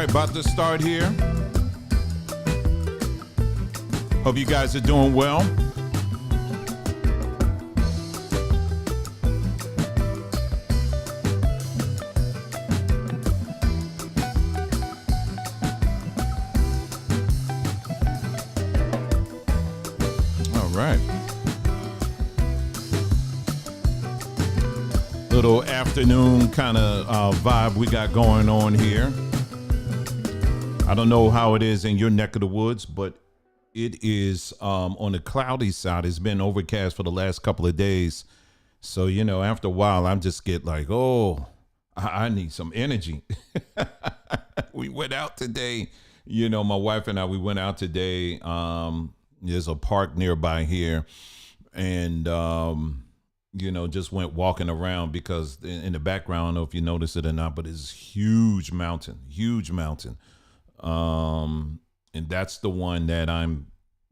right, about to start here. Hope you guys are doing well. All right. Little afternoon kind of vibe we got going on here. I don't know how it is in your neck of the woods, but it is on the cloudy side. It's been overcast for the last couple of days. So, you know, after a while, I'm just get like, oh, I need some energy. We went out today. You know, my wife and I, we went out today. There's a park nearby here. And, you know, just went walking around because in the background, I don't know if you noticed it or not, but it's huge mountain. And that's the one that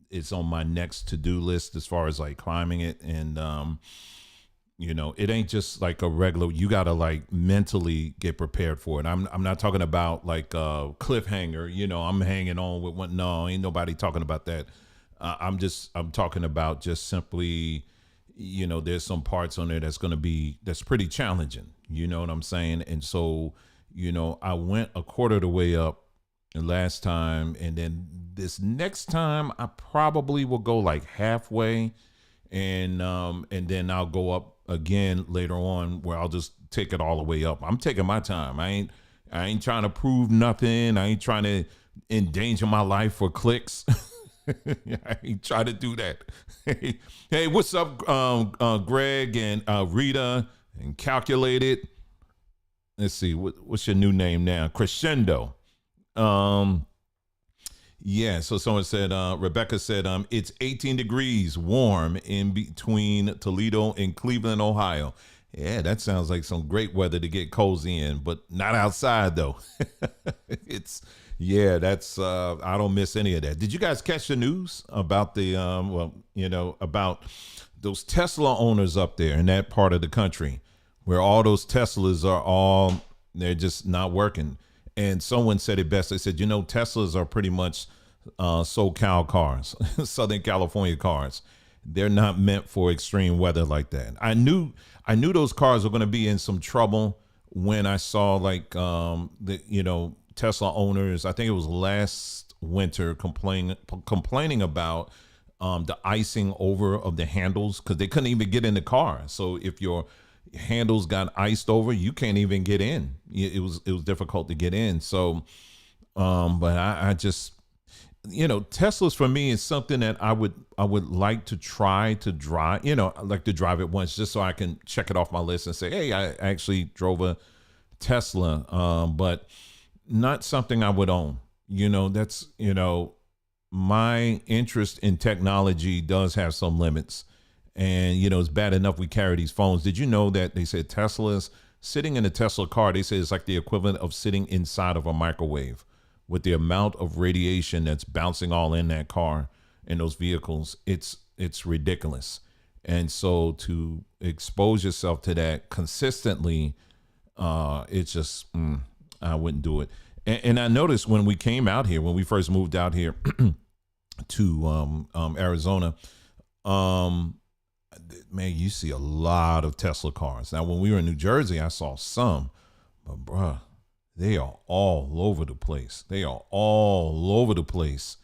it's on my next to-do list as far as like climbing it. And, you know, it ain't just like a regular, you got to like mentally get prepared for it. I'm not talking about like a cliffhanger, you know, I'm hanging on with one. No, ain't nobody talking about that. I'm talking about just simply, you know, there's some parts on there that's pretty challenging. You know what I'm saying? And so, you know, I went a quarter of the way up last time, and then this next time I probably will go like halfway, and then I'll go up again later on where I'll just take it all the way up. I'm taking my time. I ain't trying to prove nothing. I ain't trying to endanger my life for clicks. I ain't trying to do that. Hey, what's up, Greg and Rita and Calculated? Let's see, what's your new name now? Crescendo. Yeah, so someone said, Rebecca said, it's 18 degrees warm in between Toledo and Cleveland, Ohio. Yeah, that sounds like some great weather to get cozy in, but not outside though. That's, I don't miss any of that. Did you guys catch the news about about those Tesla owners up there in that part of the country where all those Teslas they're just not working? And someone said it best. They said, you know, Teslas are pretty much SoCal cars, Southern California cars. They're not meant for extreme weather like that. I knew those cars were going to be in some trouble when I saw like Tesla owners. I think it was last winter complaining about the icing over of the handles because they couldn't even get in the car. So if your handles got iced over, you can't even get in. It was difficult to get in. So, but I just, you know, Teslas for me is something that I would like to try to drive. You know, I like to drive it once just so I can check it off my list and say, hey, I actually drove a Tesla, but not something I would own. You know, that's, you know, my interest in technology does have some limits. And, you know, it's bad enough we carry these phones. Did you know that they said Teslas, sitting in a Tesla car, they say it's like the equivalent of sitting inside of a microwave with the amount of radiation that's bouncing all in that car and those vehicles. It's ridiculous. And so to expose yourself to that consistently, it's just, I wouldn't do it. And I noticed when we came out here, when we first moved out here to Arizona, man, you see a lot of Tesla cars. Now, when we were in New Jersey, I saw some, but bruh, they are all over the place. They are all over the place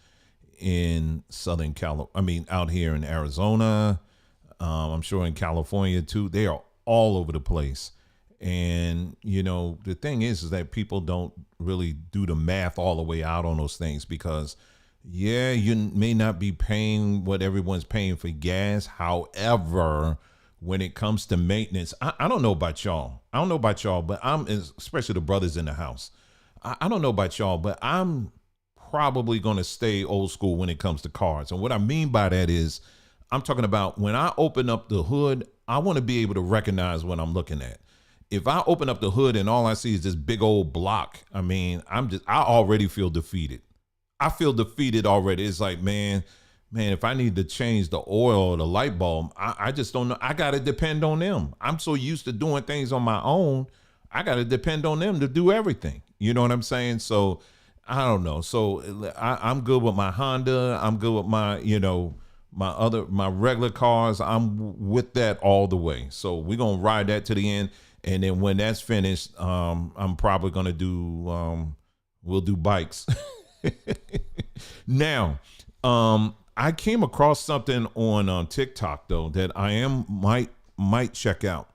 in Southern California. I mean, out here in Arizona, I'm sure in California too. They are all over the place. And, you know, the thing is that people don't really do the math all the way out on those things because yeah, you may not be paying what everyone's paying for gas. However, when it comes to maintenance, I don't know about y'all. But especially the brothers in the house. I don't know about y'all, but I'm probably going to stay old school when it comes to cars. And what I mean by that is I'm talking about when I open up the hood, I want to be able to recognize what I'm looking at. If I open up the hood and all I see is this big old block, I mean, I already feel defeated. I feel defeated already. It's like, man, if I need to change the oil or the light bulb, I just don't know. I got to depend on them. I'm so used to doing things on my own. I got to depend on them to do everything. You know what I'm saying? So I don't know. So I'm good with my Honda. I'm good with my, my regular cars. I'm with that all the way. So we're going to ride that to the end. And then when that's finished, I'm probably going to we'll do bikes. Now, I came across something on TikTok though that might check out.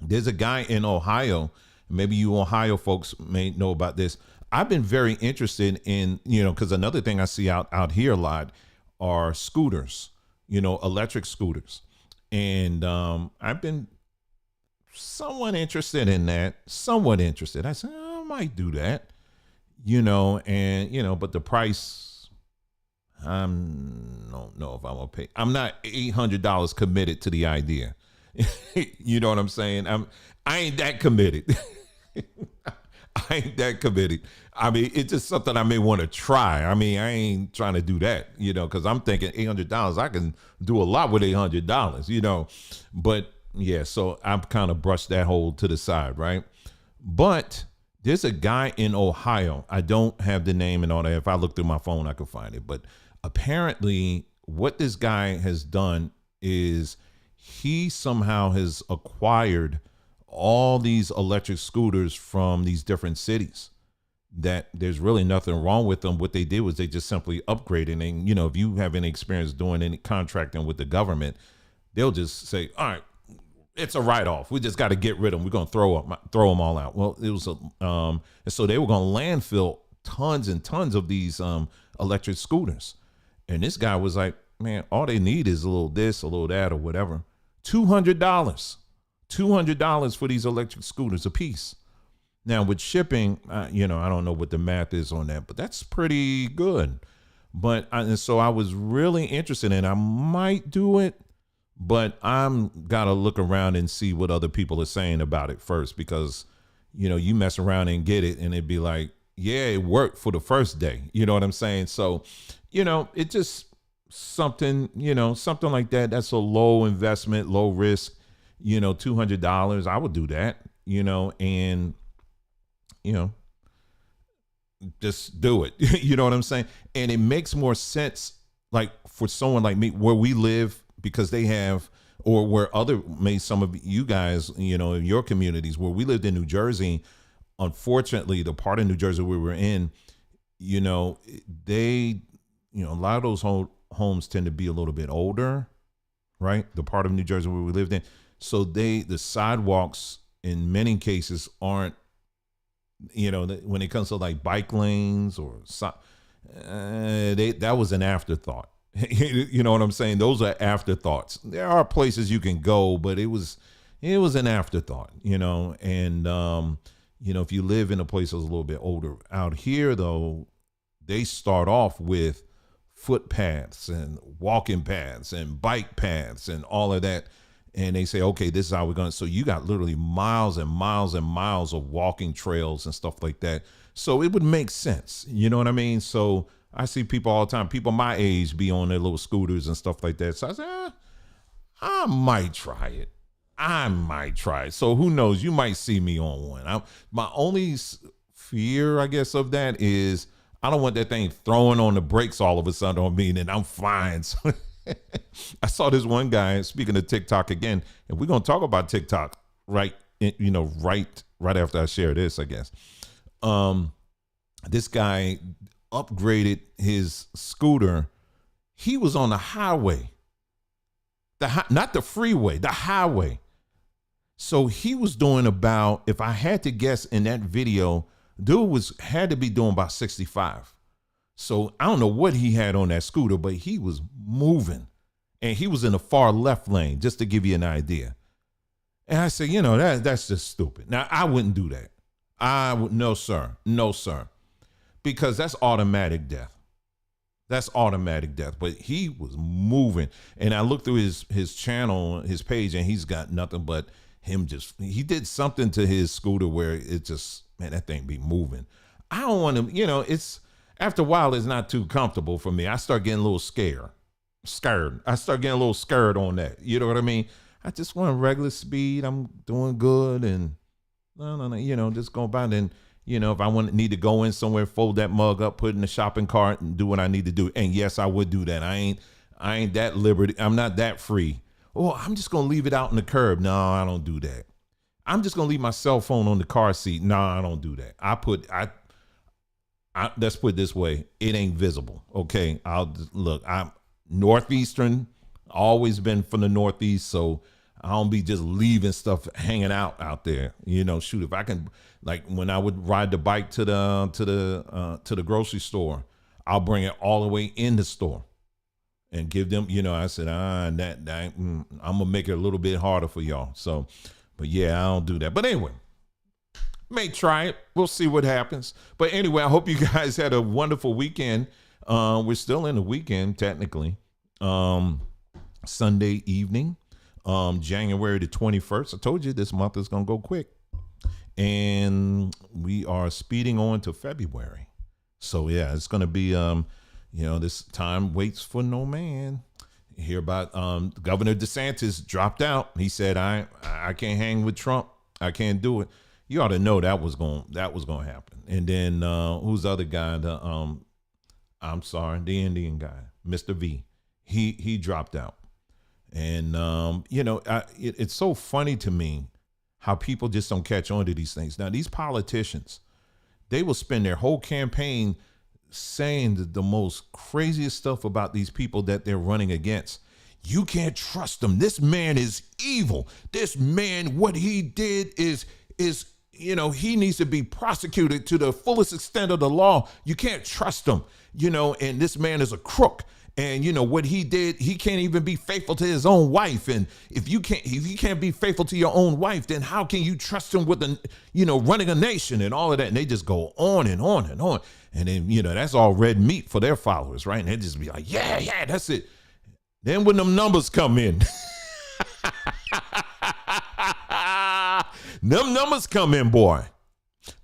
There's a guy in Ohio. Maybe you Ohio folks may know about this. I've been very interested in, because another thing I see out here a lot are scooters, electric scooters. And I've been somewhat interested in that, somewhat interested. I said, I might do that, but the price, I don't know if I'm going to pay. I'm not $800 committed to the idea. You know what I'm saying? I ain't that committed. I ain't that committed. I mean, it's just something I may want to try. I mean, I ain't trying to do that, because I'm thinking $800. I can do a lot with $800, But yeah, so I've kind of brushed that hole to the side, right? But there's a guy in Ohio. I don't have the name and all that. If I look through my phone, I can find it. But apparently, what this guy has done is he somehow has acquired all these electric scooters from these different cities that there's really nothing wrong with them. What they did was they just simply upgraded. And, if you have any experience doing any contracting with the government, they'll just say, all right, it's a write-off. We just got to get rid of them. We're going to throw them all out. Well, it was and so they were going to landfill tons and tons of these electric scooters. And this guy was like, man, all they need is a little this, a little that, or whatever. $200 for these electric scooters a piece. Now with shipping, I don't know what the math is on that, but that's pretty good. And so I was really interested in, I might do it, but I'm gotta look around and see what other people are saying about it first, because, you mess around and get it and it'd be like, yeah, it worked for the first day. You know what I'm saying? So, it just something like that. That's a low investment, low risk, $200. I would do that, and, just do it. You know what I'm saying? And it makes more sense, like for someone like me where we live, because they have, or where some of you guys, in your communities where we lived in New Jersey, unfortunately, the part of New Jersey we were in, a lot of those homes tend to be a little bit older, right? The part of New Jersey where we lived in. So the sidewalks in many cases aren't, when it comes to like bike lanes or that was an afterthought. You know what I'm saying? Those are afterthoughts. There are places you can go, but it was an afterthought, and, if you live in a place that's a little bit older. Out here, though, they start off with footpaths and walking paths and bike paths and all of that. And they say, okay, this is how we're going to. So you got literally miles and miles and miles of walking trails and stuff like that. So it would make sense. You know what I mean? So I see people all the time, people my age be on their little scooters and stuff like that. So I say, I might try it. So who knows? You might see me on one. My only fear, I guess, of that is I don't want that thing throwing on the brakes all of a sudden on me and I'm flying. So I saw this one guy, speaking of TikTok again, and we're going to talk about TikTok right after I share this, I guess. This guy upgraded his scooter. He was on the highway, not the freeway, the highway. So he was doing about, if I had to guess in that video, dude had to be doing about 65. So I don't know what he had on that scooter, but he was moving, and he was in the far left lane, just to give you an idea. And I said, that's just stupid. Now I wouldn't do that. No, sir. Because that's automatic death. But he was moving, and I looked through his channel, his page, and he's got nothing but he did something to his scooter where it just, man, that thing be moving. I don't want to, it's, after a while, it's not too comfortable for me. I start getting a little scared. I start getting a little scared on that. You know what I mean? I just want regular speed. I'm doing good, and no, just go by. And if I need to go in somewhere, fold that mug up, put it in the shopping cart, and do what I need to do. And yes, I would do that. I ain't that liberty. I'm not that free. Oh, I'm just gonna leave it out in the curb. No, I don't do that. I'm just gonna leave my cell phone on the car seat. No, I don't do that. Let's put it this way. It ain't visible. Okay. I'm Northeastern, always been from the Northeast. So I don't be just leaving stuff hanging out there. Shoot, if I can, like when I would ride the bike to the grocery store, I'll bring it all the way in the store and give them, I said, I'm gonna make it a little bit harder for y'all. So, but yeah, I don't do that. But anyway, may try it. We'll see what happens. But anyway, I hope you guys had a wonderful weekend. We're still in the weekend, technically. Sunday evening, January the 21st. I told you this month is gonna go quick. And we are speeding on to February. So yeah, it's gonna be this time waits for no man. You hear about Governor DeSantis dropped out. He said, I can't hang with Trump. I can't do it. You ought to know that was going to happen. And then who's the other guy? The Indian guy, Mr. V. He dropped out. And it's so funny to me how people just don't catch on to these things. Now, these politicians, they will spend their whole campaign saying the most craziest stuff about these people that they're running against. You can't trust them. This man is evil. This man, what he did is he needs to be prosecuted to the fullest extent of the law. You can't trust him, and this man is a crook. And what he did, he can't even be faithful to his own wife. And if you can't be faithful to your own wife, then how can you trust him with running a nation and all of that? And they just go on and on and on. And then, that's all red meat for their followers, right? And they just be like, yeah, that's it. Then when them numbers come in, them numbers come in, boy.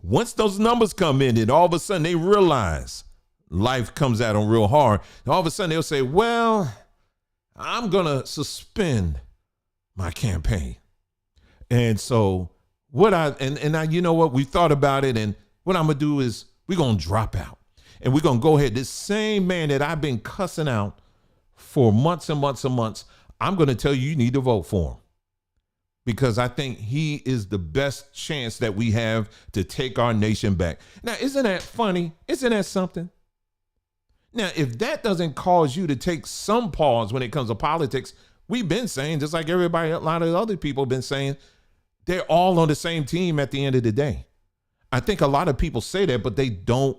Once those numbers come in, then all of a sudden they realize life comes at them real hard. And all of a sudden they'll say, well, I'm going to suspend my campaign. And so you know what? We thought about it. And what I'm going to do is we're going to drop out. And we're going to go ahead. This same man that I've been cussing out for months and months and months, I'm going to tell you need to vote for him. Because I think he is the best chance that we have to take our nation back. Now, isn't that funny? Isn't that something? Now, if that doesn't cause you to take some pause when it comes to politics, we've been saying, just like everybody, a lot of other people have been saying, they're all on the same team at the end of the day. I think a lot of people say that, but they don't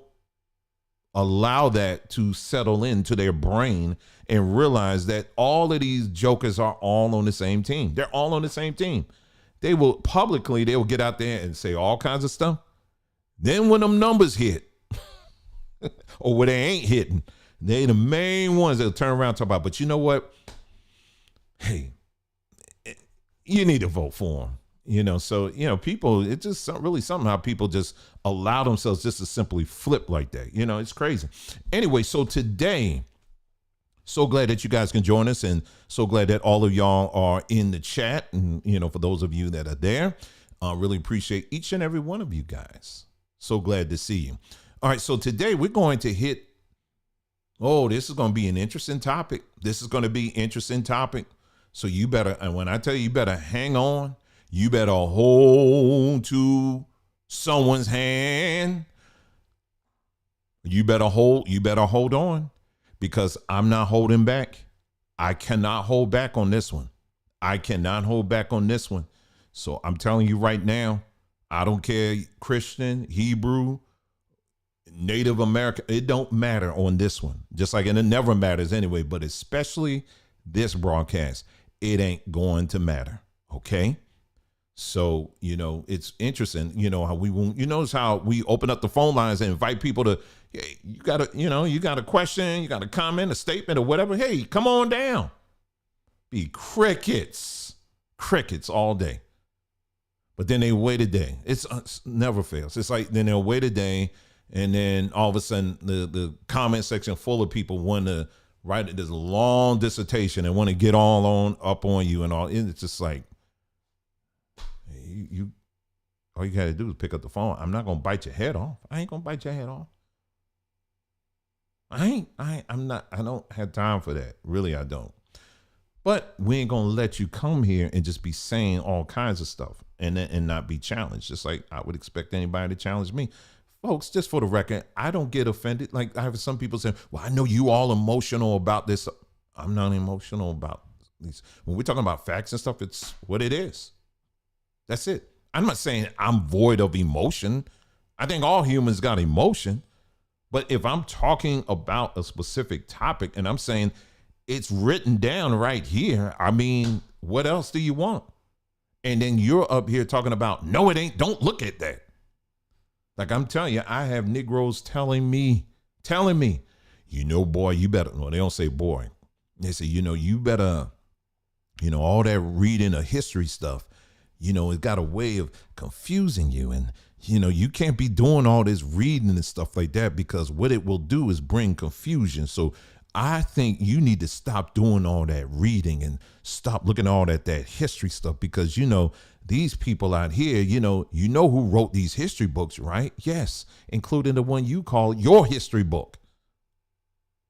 allow that to settle into their brain and realize that all of these jokers are all on the same team. They're all on the same team. They will get out there and say all kinds of stuff. Then when them numbers hit, or where they ain't hitting, they the main ones that'll turn around and talk about, but you know what? Hey, you need to vote for them. So, people, it's just really something how people just allow themselves just to simply flip like that. It's crazy. Anyway, so today, so glad that you guys can join us and so glad that all of y'all are in the chat. And, for those of you that are there, really appreciate each and every one of you guys. So glad to see you. All right, so today we're going to this is going to be an interesting topic. So you better, and when I tell you better hang on, you better hold to someone's hand. You better hold on, because I'm not holding back. I cannot hold back on this one. So I'm telling you right now, I don't care, Christian, Hebrew, Native American, it don't matter on this one. Just like, and it never matters anyway, but especially this broadcast, it ain't going to matter. Okay. So, it's interesting, how you notice how we open up the phone lines and invite people to, hey, you got a question, you got a comment, a statement or whatever. Hey, come on down. Be crickets all day. But then they wait a day. It's never fails. It's like, then they'll wait a day. And then all of a sudden, the comment section full of people want to write this long dissertation and want to get all up on you and all. It's just like, you All you got to do is pick up the phone. I'm not going to bite your head off. I ain't going to bite your head off. I'm not, I don't have time for that. Really, I don't. But we ain't going to let you come here and just be saying all kinds of stuff and not be challenged. Just like I would expect anybody to challenge me. Folks, just for the record, I don't get offended. Like I have some people saying, well, I know you all emotional about this. I'm not emotional about these. When we're talking about facts and stuff, it's what it is. That's it. I'm not saying I'm void of emotion. I think all humans got emotion. But if I'm talking about a specific topic and I'm saying it's written down right here, I mean, what else do you want? And then you're up here talking about, no, it ain't. Don't look at that. Like I'm telling you, I have Negroes telling me, you know, boy, you better, well, they don't say boy. They say, you better, all that reading of history stuff, it got a way of confusing you. And, you can't be doing all this reading and stuff like that because what it will do is bring confusion. So I think you need to stop doing all that reading and stop looking at all that history stuff because, these people out here, you know who wrote these history books, right? Yes, including the one you call your history book.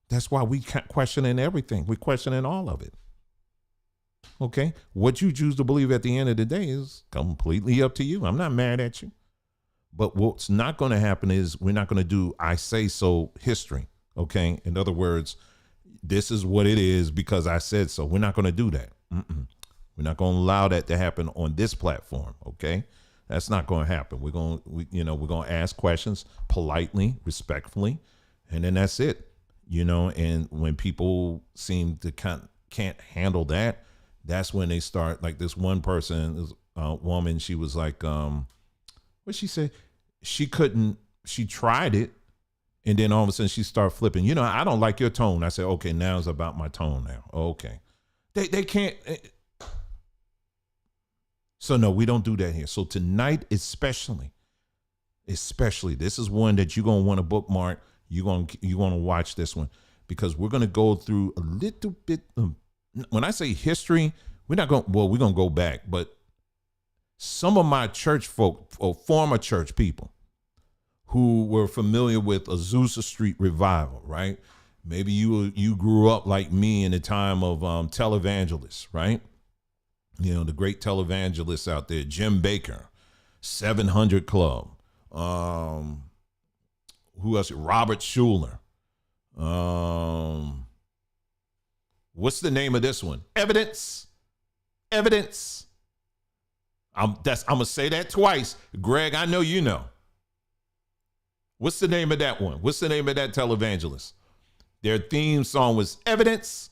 That's why we can't questioning everything. We're questioning all of it. Okay? What you choose to believe at the end of the day is completely up to you. I'm not mad at you. But what's not going to happen is we're not going to do I say so history. Okay? In other words, this is what it is because I said so. We're not going to do that. We're not going to allow that to happen on this platform. Okay. That's not going to happen. We're going to ask questions politely, respectfully, and then that's it, and when people seem to can't handle that, that's when they start like this one person, this woman, she was like, what she said, she tried it. And then all of a sudden she started flipping, I don't like your tone. I said, okay, now it's about my tone now. Okay. They can't. So no, we don't do that here. So tonight, especially, this is one that you're going to want to bookmark. You're going to watch this one because we're going to go through a little bit of, when I say history, we're going to go back, but some of my church folk or former church people who were familiar with Azusa Street revival, right? Maybe you grew up like me in the time of Televangelists, right? The great televangelists out there, Jim Baker, 700 Club. Who else? Robert Schuller. What's the name of this one? Evidence. I'm gonna say that twice. Greg, I know you know. What's the name of that one? What's the name of that televangelist? Their theme song was Evidence.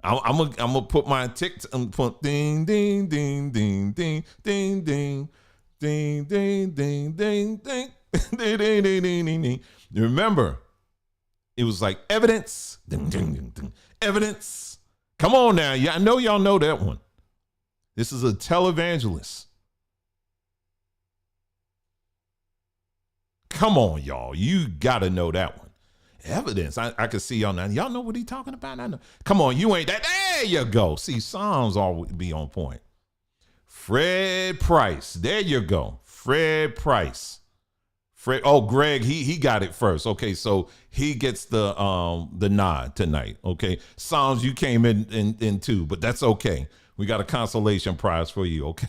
I'm gonna put my tick. I'm put ding ding ding ding ding ding ding ding ding ding ding ding ding ding ding ding. Remember, it was like evidence. Ding ding ding ding. Evidence. Come on now, yeah, I know y'all know that one. This is a televangelist. Come on, y'all, you gotta know that one. Evidence. I can see y'all now. Y'all know what he talking about? I know. Come on, you ain't that. There you go. See, Psalms always be on point. Fred Price. There you go. Fred Price. Oh, Greg, he got it first. Okay, so he gets the nod tonight. Okay. Psalms, you came in too, but that's okay. We got a consolation prize for you. Okay.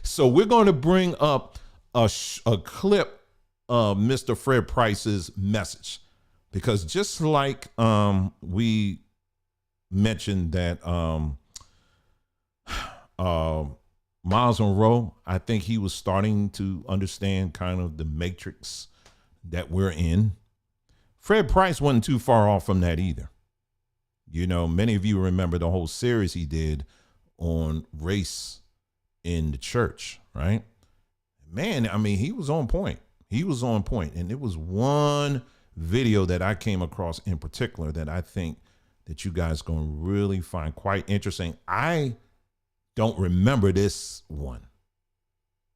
So we're going to bring up a clip of Mr. Fred Price's message, because just like we mentioned that Miles Monroe, I think he was starting to understand kind of the matrix that we're in. Fred Price wasn't too far off from that either. Many of you remember the whole series he did on race in the church, right? Man, I mean, he was on point. And it was one video that I came across in particular that I think that you guys going to really find quite interesting. I don't remember this one.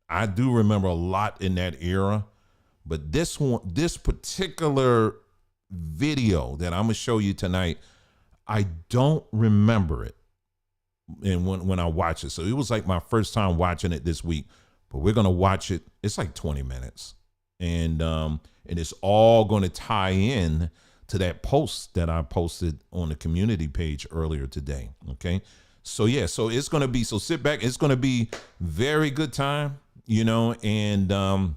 I do remember a lot in that era, but this particular video that I'm going to show you tonight, I don't remember it. and when I watch it. So it was like my first time watching it this week, but we're going to watch it. It's like 20 minutes. And it's all going to tie in to that post that I posted on the community page earlier today. Okay. So yeah, so it's going to be, so sit back. It's going to be very good time, and,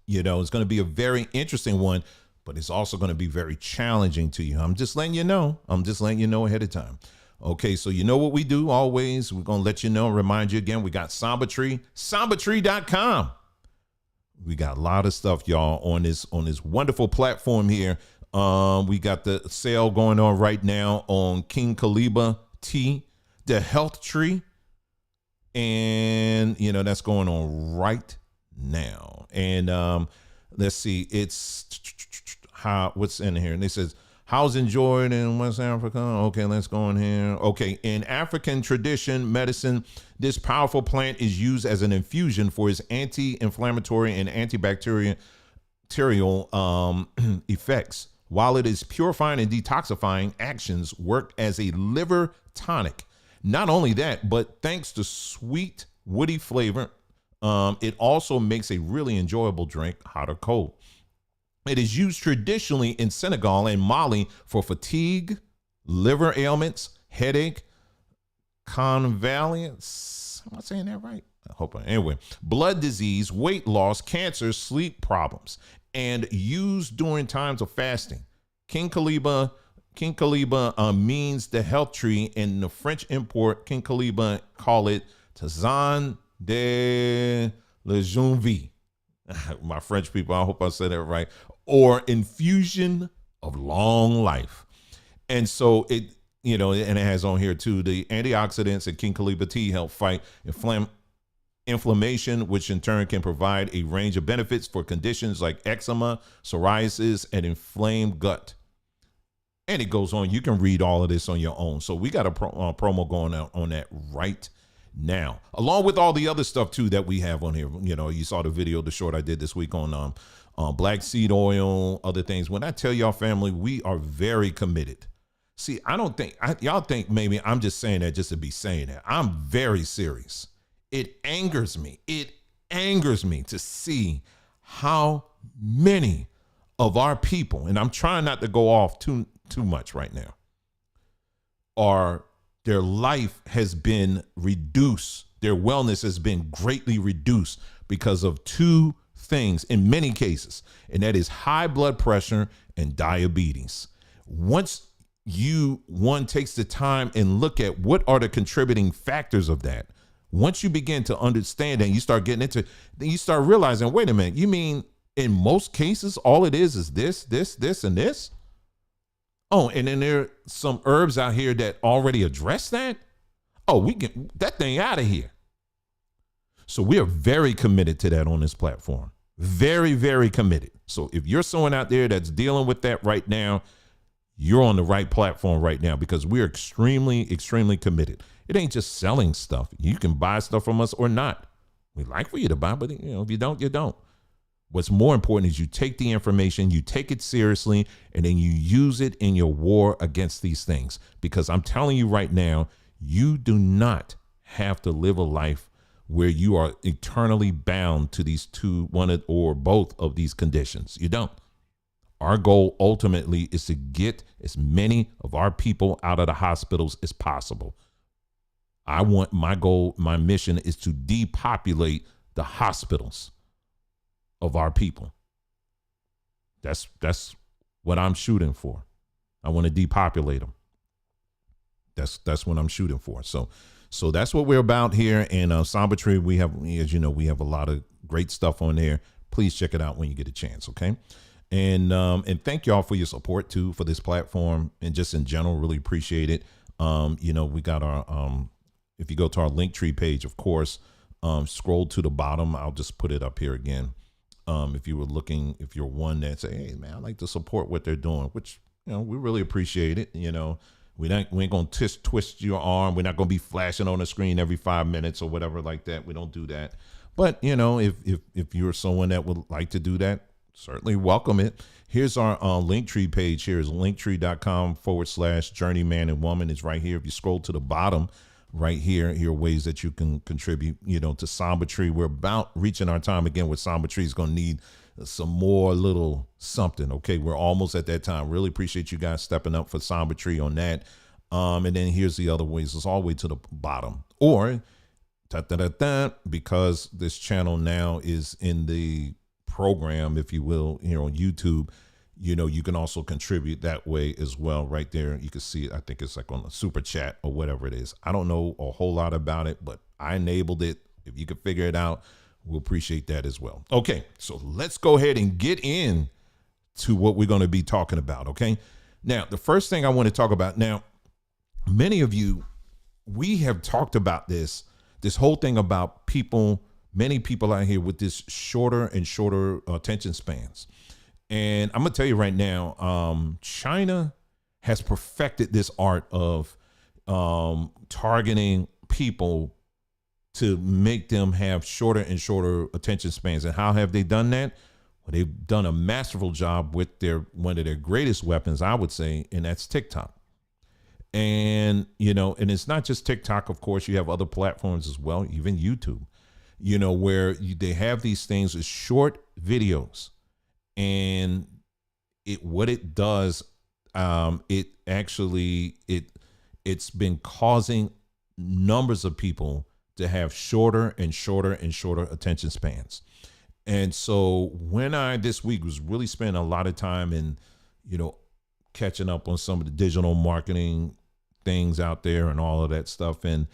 it's going to be a very interesting one, but it's also going to be very challenging to you. I'm just letting you know. Ahead of time. Okay, so you know what we do always. We're going to let you know, remind you again, we got Sambatree, sambatree.com. We got a lot of stuff, y'all, on this wonderful platform here. We got the sale going on right now on King Caliba tea, the health tree. And, that's going on right now. And let's see, it's what's in here. And it says, how's enjoyed in West Africa? Okay, let's go in here. Okay, in African tradition medicine, this powerful plant is used as an infusion for its anti-inflammatory and antibacterial effects. While it is purifying and detoxifying actions, work as a liver tonic. Not only that, but thanks to sweet, woody flavor, it also makes a really enjoyable drink, hot or cold. It is used traditionally in Senegal and Mali for fatigue, liver ailments, headache, convalescence. Am I saying that right? I hope. Anyway, blood disease, weight loss, cancer, sleep problems, and used during times of fasting. King Caliba means the health tree, and the French import King Caliba call it Tisane de la Jeune Vie. My French people, I hope I said that right. Or infusion of long life. And so it, and it has on here too, the antioxidants in King Caliba tea help fight inflammation, which in turn can provide a range of benefits for conditions like eczema, psoriasis, and inflamed gut. And it goes on. You can read all of this on your own. So we got a promo going out on that right now, along with all the other stuff too that we have on here. You saw the video, the short I did this week on black seed oil, other things. When I tell y'all, family, we are very committed. See, I don't think y'all think maybe I'm just saying that just to be saying that. I'm very serious. It angers me to see how many of our people, and I'm trying not to go off too much right now, their life has been reduced. Their wellness has been greatly reduced because of two things in many cases, and that is high blood pressure and diabetes. Once one takes the time and look at what are the contributing factors of that, once you begin to understand and you start getting into, then you start realizing, wait a minute, you mean in most cases, all it is this, and this? Oh, and then there are some herbs out here that already address that? Oh, we get that thing out of here. So we are very committed to that on this platform. Very, very committed. So if you're someone out there that's dealing with that right now, you're on the right platform right now, because we're extremely, extremely committed. It ain't just selling stuff. You can buy stuff from us or not. We like for you to buy, but if you don't, you don't. What's more important is you take the information, you take it seriously, and then you use it in your war against these things. Because I'm telling you right now, you do not have to live a life where you are eternally bound to these one or both of these conditions. You don't. Our goal ultimately is to get as many of our people out of the hospitals as possible. My goal, my mission is to depopulate the hospitals of our people. That's what I'm shooting for. I want to depopulate them. That's what I'm shooting for. So that's what we're about here. And Sambatree, we have, as you know, we have a lot of great stuff on there. Please check it out when you get a chance. Okay. And thank y'all for your support too, for this platform, and just in general, really appreciate it. We got our, if you go to our Linktree page, of course, scroll to the bottom. I'll just put it up here again. If you were looking, if you're one that say, hey man, I like to support what they're doing, which, we really appreciate it. We ain't going to twist your arm. We're not going to be flashing on the screen every 5 minutes or whatever like that. We don't do that. But if you're someone that would like to do that, certainly welcome it. Here's our Linktree page. Here is linktree.com/journeyman and woman is right here. If you scroll to the bottom, right here. Here are ways that you can contribute, to Samba Tree. We're about reaching our time again with Samba Tree. Is going to need some more little something. Okay, we're almost at that time. Really appreciate you guys stepping up for Samba Tree on that. And then here's the other ways. It's all the way to the bottom. Or because this channel now is in the program, if you will, here on YouTube, you can also contribute that way as well. Right there, you can see it. I think it's like on the super chat or whatever it is. I don't know a whole lot about it, but I enabled it. If you can figure it out, we'll appreciate that as well. Okay, so let's go ahead and get in to what we're going to be talking about. Okay, now the first thing I want to talk about now, many of you, we have talked about this whole thing about many people out here with this shorter and shorter attention spans. And I'm going to tell you right now, China has perfected this art of targeting people to make them have shorter and shorter attention spans. And how have they done that? Well, they've done a masterful job with one of their greatest weapons, I would say, and that's TikTok. And, and it's not just TikTok. Of course, you have other platforms as well, even YouTube, where they have these things as short videos. And what it does, it's been causing numbers of people to have shorter and shorter and shorter attention spans. And so when I this week was really spending a lot of time in, catching up on some of the digital marketing things out there and all of that stuff. And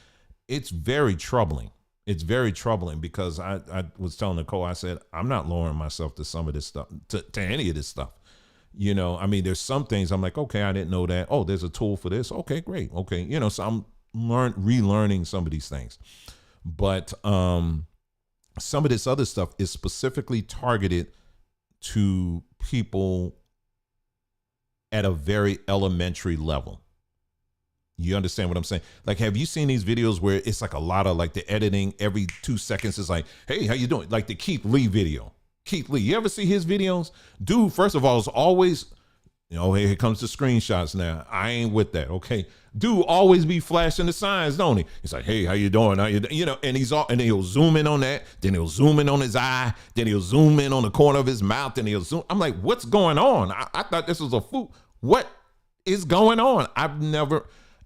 it's very troubling. It's very troubling because I was telling Nicole, I said, I'm not lowering myself to some of this stuff, to any of this stuff. There's some things I'm like, okay, I didn't know that. Oh, there's a tool for this. Okay, great. Okay. So I'm relearning some of these things, but some of this other stuff is specifically targeted to people at a very elementary level. You understand what I'm saying? Like, have you seen these videos where it's like a lot of like the editing every 2 seconds is like, hey, how you doing? Like the Keith Lee video. Keith Lee, you ever see his videos? Dude, first of all, it's always, here comes the screenshots now. I ain't with that. Okay. Dude always be flashing the signs, don't he? It's like, hey, how you doing? And and he'll zoom in on that. Then he'll zoom in on his eye. Then he'll zoom in on the corner of his mouth. Then he'll zoom. I'm like, what's going on? I thought this was a fool. What is going on?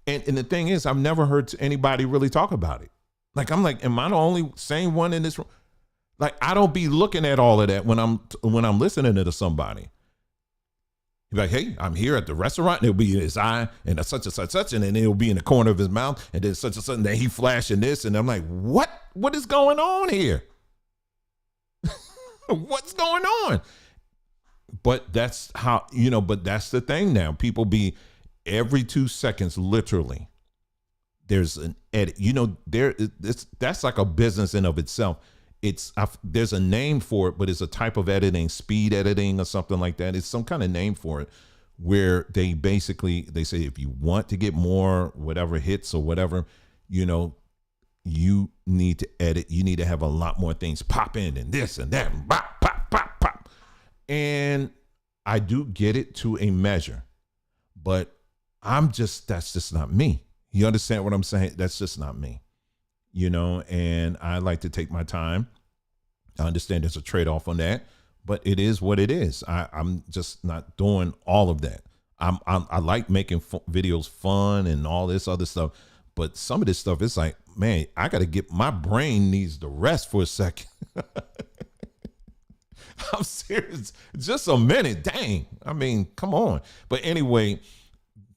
And the thing is, I've never heard anybody really talk about it. Like, I'm like, am I the only sane one in this room? Like, I don't be looking at all of that when I'm listening to somebody. You're like, hey, I'm here at the restaurant. And it'll be in his eye and such and such, and then it'll be in the corner of his mouth, and then such and such, and then he flashing this, and I'm like, what? What is going on here? What's going on? But that's how, but that's the thing now. People be every 2 seconds, literally, there's an edit. That's like a business in of itself. There's a name for it, but it's a type of editing, speed editing or something like that. It's some kind of name for it, where they say, if you want to get more whatever hits or whatever, you need to edit. You need to have a lot more things pop in and this and that, and pop, pop, pop, pop. And I do get it to a measure, but that's just not me. You understand what I'm saying? That's just not me, and I like to take my time. I understand there's a trade-off on that, but it is what it is. I'm just not doing all of that. I like making videos fun and all this other stuff, but some of this stuff, it's like, man, I got to my brain needs to rest for a second. I'm serious. Just a minute. Dang. I mean, come on. But anyway,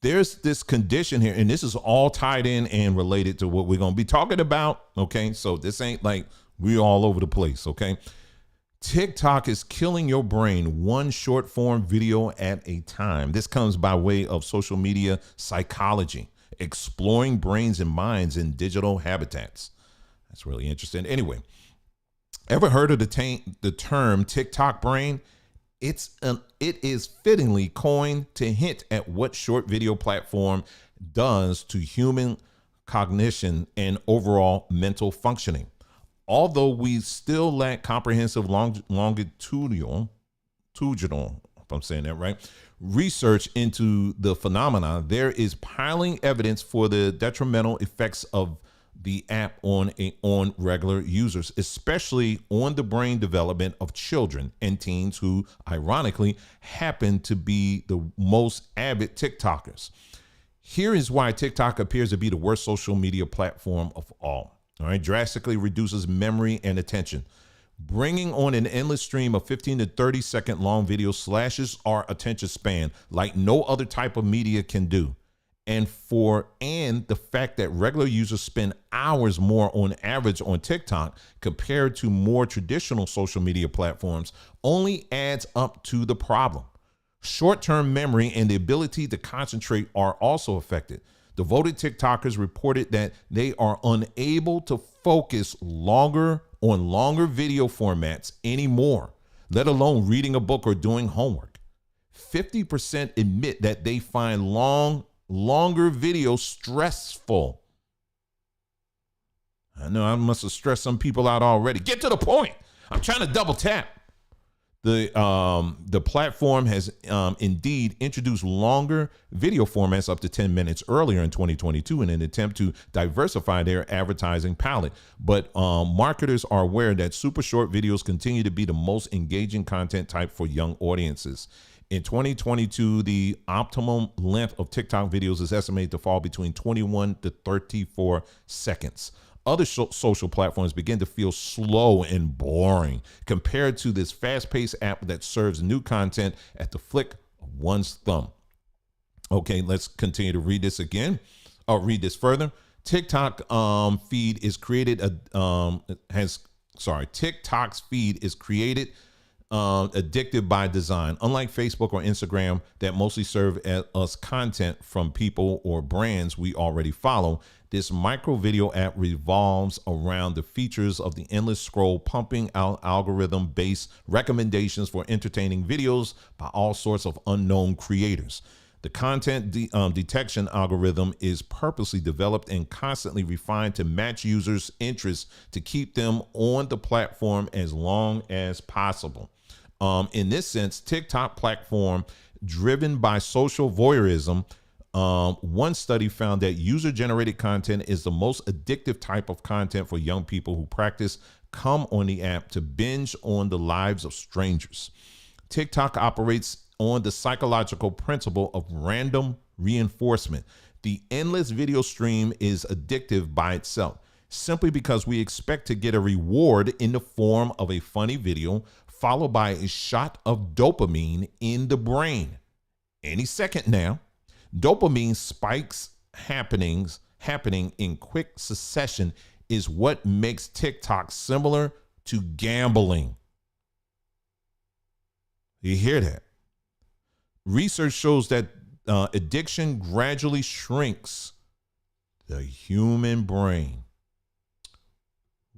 there's this condition here, and this is all tied in and related to what we're going to be talking about. Okay. So this ain't like we're all over the place. Okay. TikTok is killing your brain one short form video at a time. This comes by way of social media psychology, exploring brains and minds in digital habitats. That's really interesting. Anyway, ever heard of the term TikTok brain? It is fittingly coined to hint at what short video platform does to human cognition and overall mental functioning. Although we still lack comprehensive longitudinal, if I'm saying that right, research into the phenomena, there is piling evidence for the detrimental effects of the app on regular users, especially on the brain development of children and teens who, ironically, happen to be the most avid TikTokers. Here is why TikTok appears to be the worst social media platform of all. All right, drastically reduces memory and attention. Bringing on an endless stream of 15 to 30-second long videos slashes our attention span like no other type of media can do. And the fact that regular users spend hours more on average on TikTok compared to more traditional social media platforms only adds up to the problem. Short-term memory and the ability to concentrate are also affected. Devoted TikTokers reported that they are unable to focus on longer video formats anymore, let alone reading a book or doing homework. 50% admit that they find longer videos stressful. I know I must have stressed some people out already. Get to the point. I'm trying to double tap. The platform has indeed introduced longer video formats up to 10 minutes earlier in 2022 in an attempt to diversify their advertising palette. But marketers are aware that super short videos continue to be the most engaging content type for young audiences. In 2022, the optimum length of TikTok videos is estimated to fall between 21 to 34 seconds. Other social platforms begin to feel slow and boring compared to this fast-paced app that serves new content at the flick of one's thumb. Okay, let's continue to read this again. I'll read this further. TikTok feed is created TikTok's feed is created addictive by design. Unlike Facebook or Instagram that mostly serve us content from people or brands we already follow, this micro video app revolves around the features of the endless scroll, pumping out algorithm-based recommendations for entertaining videos by all sorts of unknown creators. The content detection algorithm is purposely developed and constantly refined to match users' interests to keep them on the platform as long as possible. In this sense, TikTok platform driven by social voyeurism. One study found that user-generated content is the most addictive type of content for young people who come on the app to binge on the lives of strangers. TikTok operates on the psychological principle of random reinforcement. The endless video stream is addictive by itself, simply because we expect to get a reward in the form of a funny video, followed by a shot of dopamine in the brain. Any second now. Dopamine spikes happening in quick succession is what makes TikTok similar to gambling. You hear that? Research shows that addiction gradually shrinks the human brain.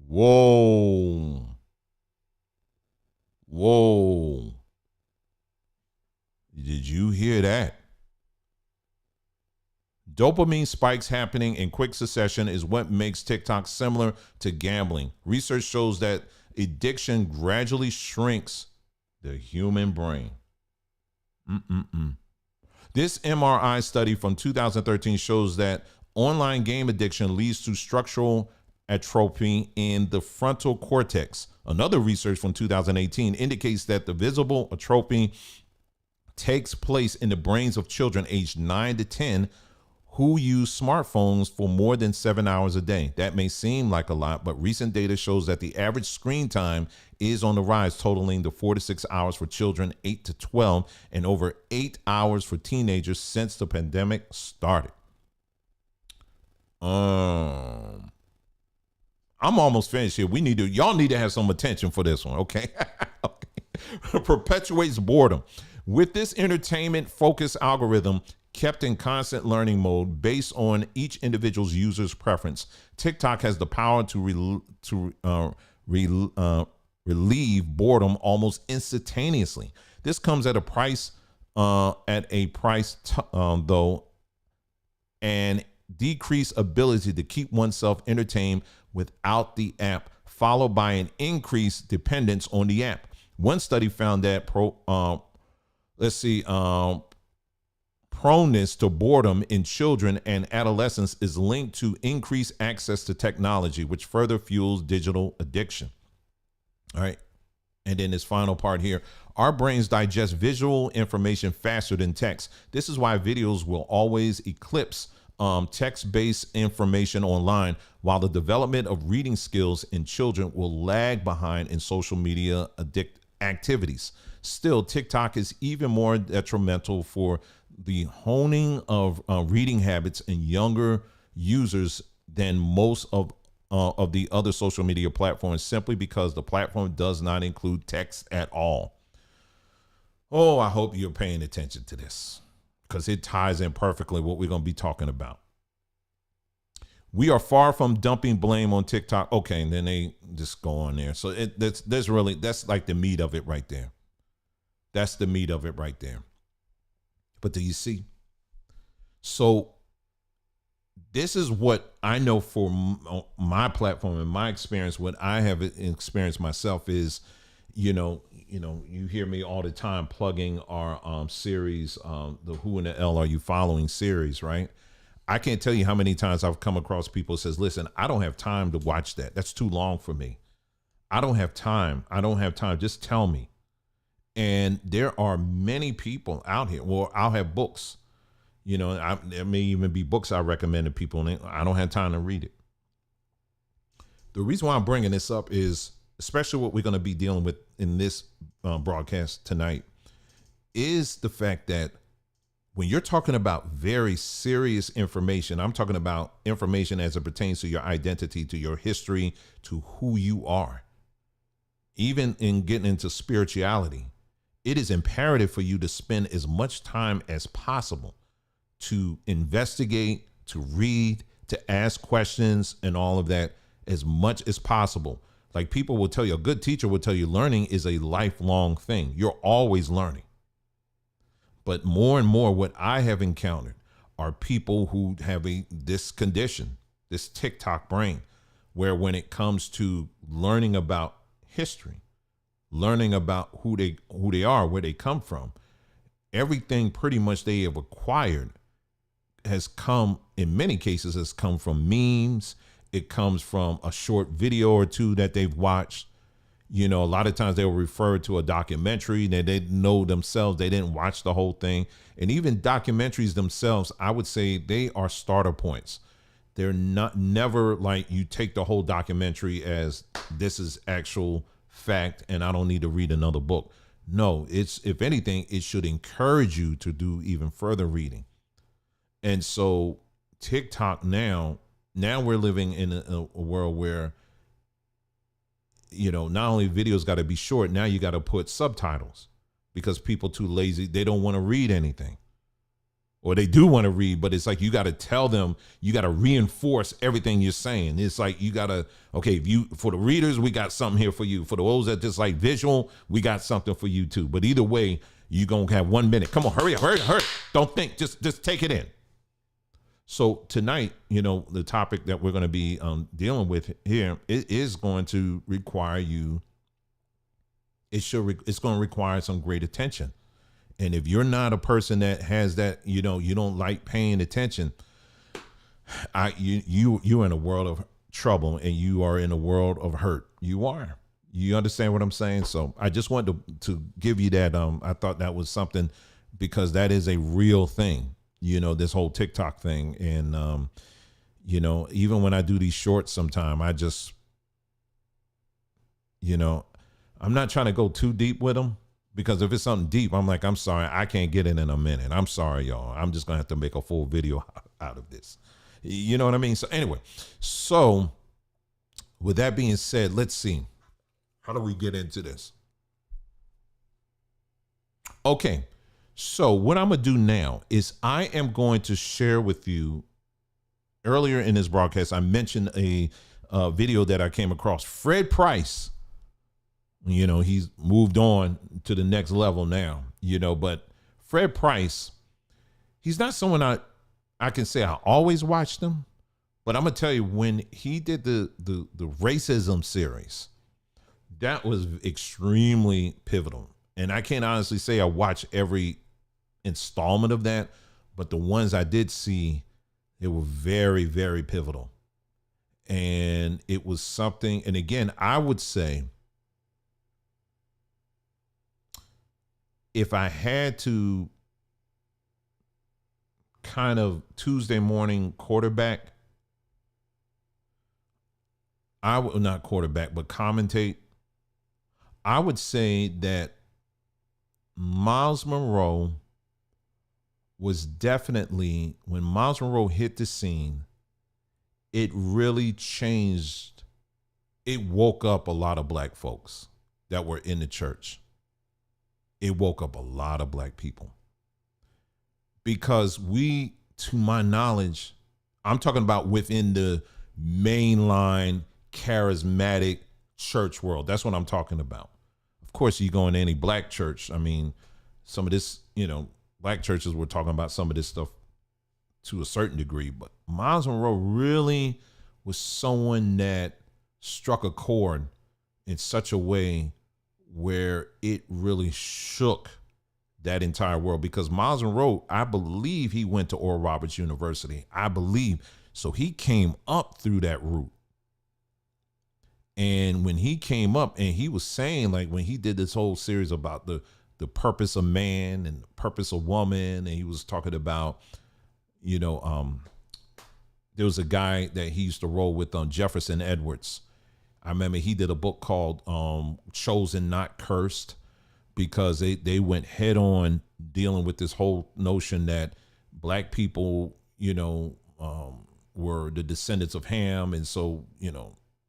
Whoa. Did you hear that? Dopamine spikes happening in quick succession is what makes TikTok similar to gambling. Research shows that addiction gradually shrinks the human brain. This MRI study from 2013 shows that online game addiction leads to structural atrophy in the frontal cortex. Another research from 2018 indicates that the visible atrophy takes place in the brains of children aged 9 to 10 who use smartphones for more than 7 hours a day. That may seem like a lot, but recent data shows that the average screen time is on the rise, totaling to 4 to 6 hours for children 8 to 12 and over 8 hours for teenagers since the pandemic started. I'm almost finished here. Y'all need to have some attention for this one, okay? Okay. Perpetuates boredom. With this entertainment-focused algorithm kept in constant learning mode based on each individual's user's preference, TikTok has the power to relieve boredom almost instantaneously. This comes at a price, though, and decreased ability to keep oneself entertained without the app, followed by an increased dependence on the app. One study found that proneness to boredom in children and adolescents is linked to increased access to technology, which further fuels digital addiction. All right. And then this final part here, our brains digest visual information faster than text. This is why videos will always eclipse text-based information online, while the development of reading skills in children will lag behind in social media activities. Still, TikTok is even more detrimental for the honing of reading habits in younger users than most of the other social media platforms, simply because the platform does not include text at all. Oh, I hope you're paying attention to this, because it ties in perfectly what we're going to be talking about. We are far from dumping blame on TikTok. Okay, and then they just go on there. So that's like the meat of it right there. That's the meat of it right there. But do you see? So this is what I know for my platform and my experience. What I have experienced myself is, you hear me all the time plugging our series, the Who in the L Are You Following series, right? I can't tell you how many times I've come across people who says, listen, I don't have time to watch that. That's too long for me. I don't have time. Just tell me. And there are many people out here. Well, I'll have books, there may even be books I recommend to people, and I don't have time to read it. The reason why I'm bringing this up is, especially what we're going to be dealing with in this broadcast tonight, is the fact that when you're talking about very serious information, I'm talking about information as it pertains to your identity, to your history, to who you are, even in getting into spirituality, it is imperative for you to spend as much time as possible to investigate, to read, to ask questions, and all of that as much as possible. Like people will tell you, a good teacher will tell you, learning is a lifelong thing. You're always learning. But more and more, what I have encountered are people who have this condition, this TikTok brain, where when it comes to learning about history, learning about who they are, where they come from, everything pretty much they have acquired in many cases has come from memes. It comes from a short video or two that they've watched. A lot of times they will refer to a documentary that they know themselves. They didn't watch the whole thing. And even documentaries themselves, I would say they are starter points. They're never like you take the whole documentary as this is actual fact and I don't need to read another book. No, if anything, it should encourage you to do even further reading. And so TikTok now we're living in a world where, not only videos got to be short, now you got to put subtitles because people too lazy. They don't want to read anything, or they do want to read, but it's like, you got to tell them, you got to reinforce everything you're saying. It's like, you got to, okay, for the readers, we got something here for you. For those that just like visual, we got something for you too. But either way, you going to have 1 minute. Come on, hurry up. Don't think, just take it in. So tonight, the topic that we're going to be dealing with here, it is going to require you. It's going to require some great attention. And if you're not a person that has that, you don't like paying attention, you're in a world of trouble, and you are in a world of hurt. You understand what I'm saying? So I just wanted to give you that. I thought that was something, because that is a real thing. This whole TikTok thing. And, even when I do these shorts sometime, I just, I'm not trying to go too deep with them, because if it's something deep, I'm like, I'm sorry, I can't get it in a minute. I'm sorry, y'all. I'm just going to have to make a full video out of this. You know what I mean? So anyway, with that being said, let's see. How do we get into this? Okay. So what I'm going to do now is I am going to share with you, earlier in this broadcast, I mentioned a video that I came across. Fred Price, he's moved on to the next level now, but Fred Price, he's not someone I can say I always watched him, but I'm going to tell you, when he did the racism series, that was extremely pivotal. And I can't honestly say I watched every installment of that, but the ones I did see, they were very, very pivotal. And it was something, and again, I would say, if I had to kind of Tuesday morning quarterback, I would not quarterback, but commentate, I would say that Miles Monroe was definitely, when Miles Monroe hit the scene, it really changed. It woke up a lot of black folks that were in the church. It woke up a lot of black people. Because we, to my knowledge, I'm talking about within the mainline charismatic church world. That's what I'm talking about. Of course, you go in any black church. I mean, some of this, black churches were talking about some of this stuff to a certain degree, but Miles Monroe really was someone that struck a chord in such a way where it really shook that entire world. Because Miles Monroe, I believe he went to Oral Roberts University. I believe. So he came up through that route. And when he came up and he was saying, like, when he did this whole series about the purpose of man and the purpose of woman, and he was talking about, there was a guy that he used to roll with on Jefferson Edwards. I remember he did a book called Chosen Not Cursed, because they went head on dealing with this whole notion that black people, were the descendants of Ham. And so,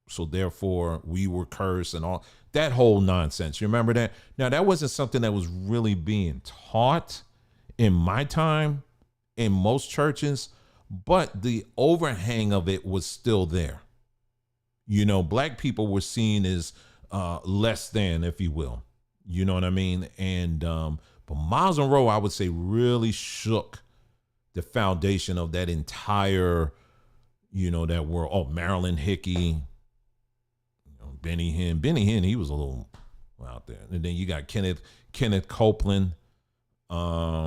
so therefore we were cursed and all that whole nonsense. You remember that? Now, that wasn't something that was really being taught in my time in most churches, but the overhang of it was still there. Black people were seen as less than, if you will. You know what I mean? And but Miles Monroe, I would say, really shook the foundation of that entire, that world. Oh, Marilyn Hickey, Benny Hinn, he was a little out there. And then you got Kenneth Copeland. I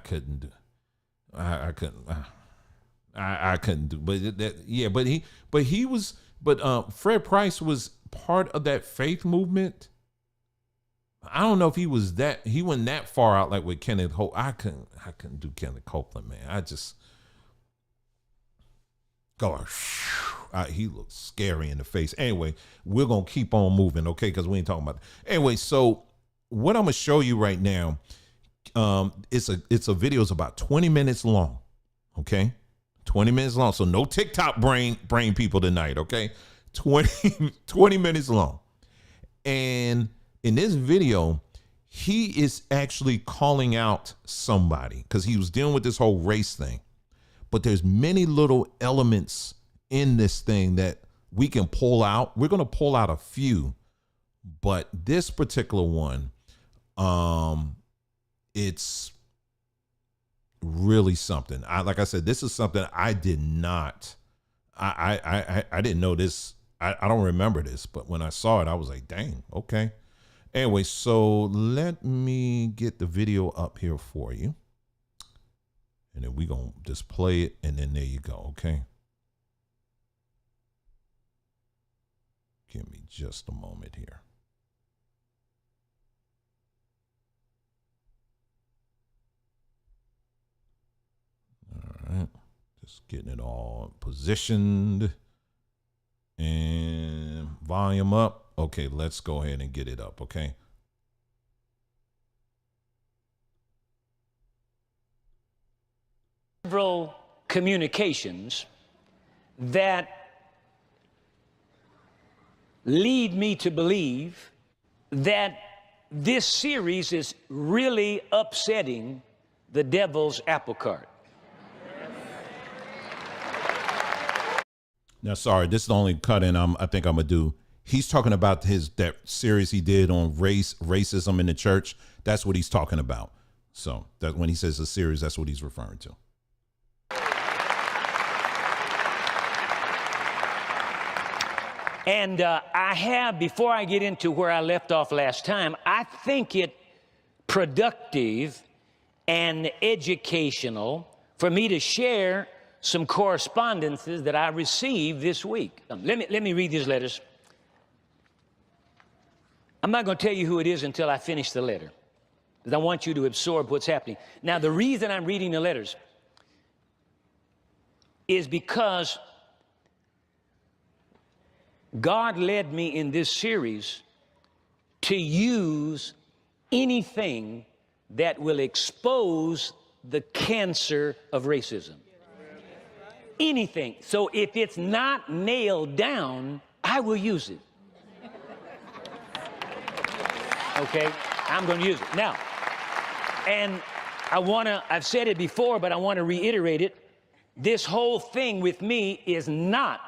couldn't do, but Fred Price was part of that faith movement. I don't know if he wasn't that far out like with Kenneth Hope. I couldn't do Kenneth Copeland, man. I just he looks scary in the face. Anyway, we're gonna keep on moving, okay? Because we ain't talking about it. Anyway, so what I'm gonna show you right now, it's a video. It's about 20 minutes long, okay? 20 minutes long. So no TikTok brain people tonight, okay? 20 minutes long. And in this video, he is actually calling out somebody because he was dealing with this whole race thing. But there's many little elements in this thing that we can pull out. We're going to pull out a few, but this particular one, it's really something. Like I said, this is something I did not, I didn't know this. I don't remember this, but when I saw it, I was like, dang, okay. Anyway, so let me get the video up here for you. And then we're going to just play it, and then there you go, okay? Give me just a moment here. All right, just getting it all positioned and volume up. Okay, let's go ahead and get it up, okay? Several communications that lead me to believe that this series is really upsetting the devil's apple cart. Now, sorry, this is the only cut in I think I'm gonna do. He's talking about that series he did on racism in the church. That's what he's talking about. So that when he says a series, that's what he's referring to. And I have, before I get into where I left off last time, I think it productive and educational for me to share some correspondences that I received this week. Let me read these letters. I'm not going to tell you who it is until I finish the letter, because I want you to absorb what's happening. Now, the reason I'm reading the letters is because God led me in this series to use anything that will expose the cancer of racism. Anything. So if it's not nailed down, I will use it. Okay? I'm going to use it. Now, and I've said it before, but I want to reiterate it. This whole thing with me is not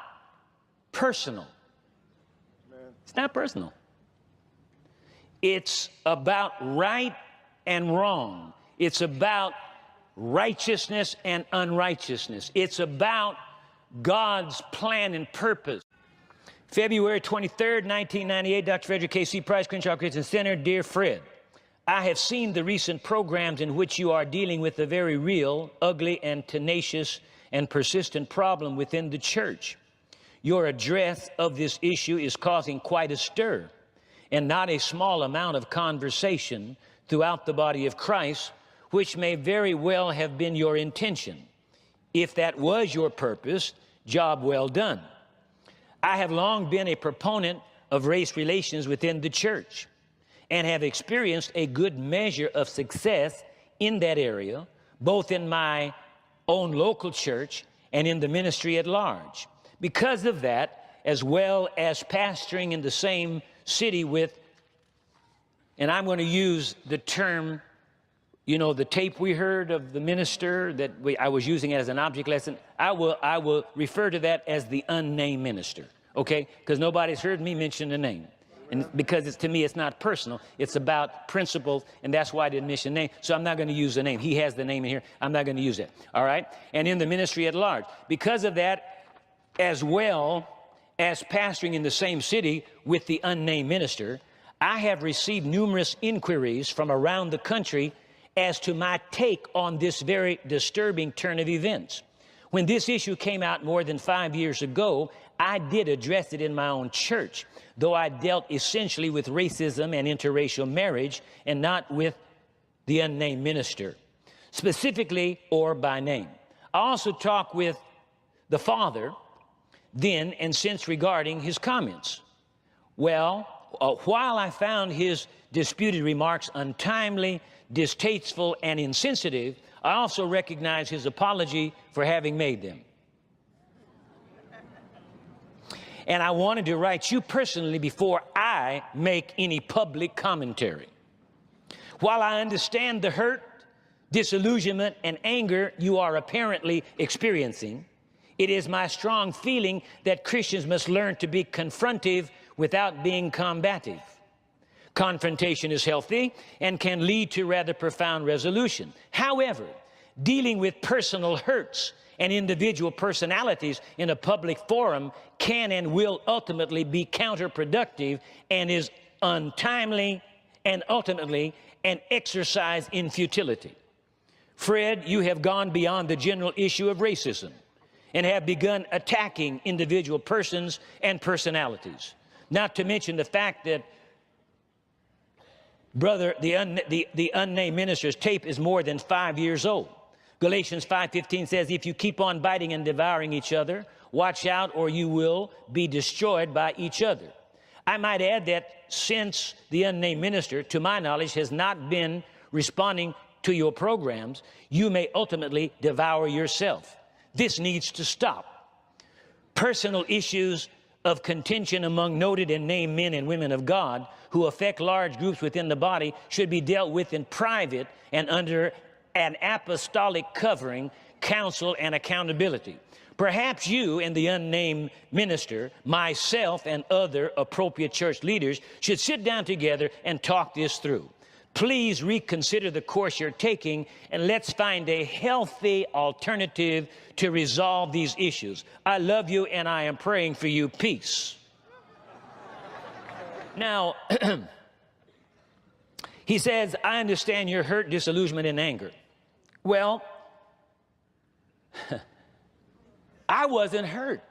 personal. It's not personal. It's about right and wrong. It's about righteousness and unrighteousness. It's about God's plan and purpose. February 23rd, 1998, Dr. Frederick K.C. Price, Crenshaw Christian Center. Dear Fred, I have seen the recent programs in which you are dealing with a very real, ugly, and tenacious and persistent problem within the church. Your address of this issue is causing quite a stir and not a small amount of conversation throughout the body of Christ, which may very well have been your intention. If that was your purpose, job well done. I have long been a proponent of race relations within the church and have experienced a good measure of success in that area, both in my own local church and in the ministry at large. Because of that, as well as pastoring in the same city with, and I'm going to use the term, you know, the tape we heard of the minister that I was using as an object lesson, I will refer to that as the unnamed minister, okay? Because nobody's heard me mention the name. And because to me, it's not personal. It's about principles, and that's why I didn't mention the name. So I'm not going to use the name. He has the name in here. I'm not going to use it, all right? And in the ministry at large. Because of that, as well as pastoring in the same city with the unnamed minister, I have received numerous inquiries from around the country as to my take on this very disturbing turn of events. When this issue came out more than 5 years ago, I did address it in my own church, though I dealt essentially with racism and interracial marriage and not with the unnamed minister, specifically or by name. I also talked with the father then and since regarding his comments. Well, while I found his disputed remarks untimely, distasteful, and insensitive, I also recognize his apology for having made them. And I wanted to write you personally before I make any public commentary. While I understand the hurt, disillusionment, and anger you are apparently experiencing, it is my strong feeling that Christians must learn to be confrontive without being combative. Confrontation is healthy and can lead to rather profound resolution. However, dealing with personal hurts and individual personalities in a public forum can and will ultimately be counterproductive and is untimely and ultimately an exercise in futility. Fred, you have gone beyond the general issue of racism and have begun attacking individual persons and personalities. Not to mention the fact that, brother, the unnamed minister's tape is more than 5 years old. Galatians 5:15 says, if you keep on biting and devouring each other, watch out or you will be destroyed by each other. I might add that since the unnamed minister, to my knowledge, has not been responding to your programs, you may ultimately devour yourself. This needs to stop. Personal issues of contention among noted and named men and women of God who affect large groups within the body should be dealt with in private and under an apostolic covering, counsel, and accountability. Perhaps you and the unnamed minister, myself, and other appropriate church leaders should sit down together and talk this through. Please reconsider the course you're taking, and let's find a healthy alternative to resolve these issues. I love you, and I am praying for you. Peace. Now, he says, I understand your hurt, disillusionment, and anger. Well, I wasn't hurt.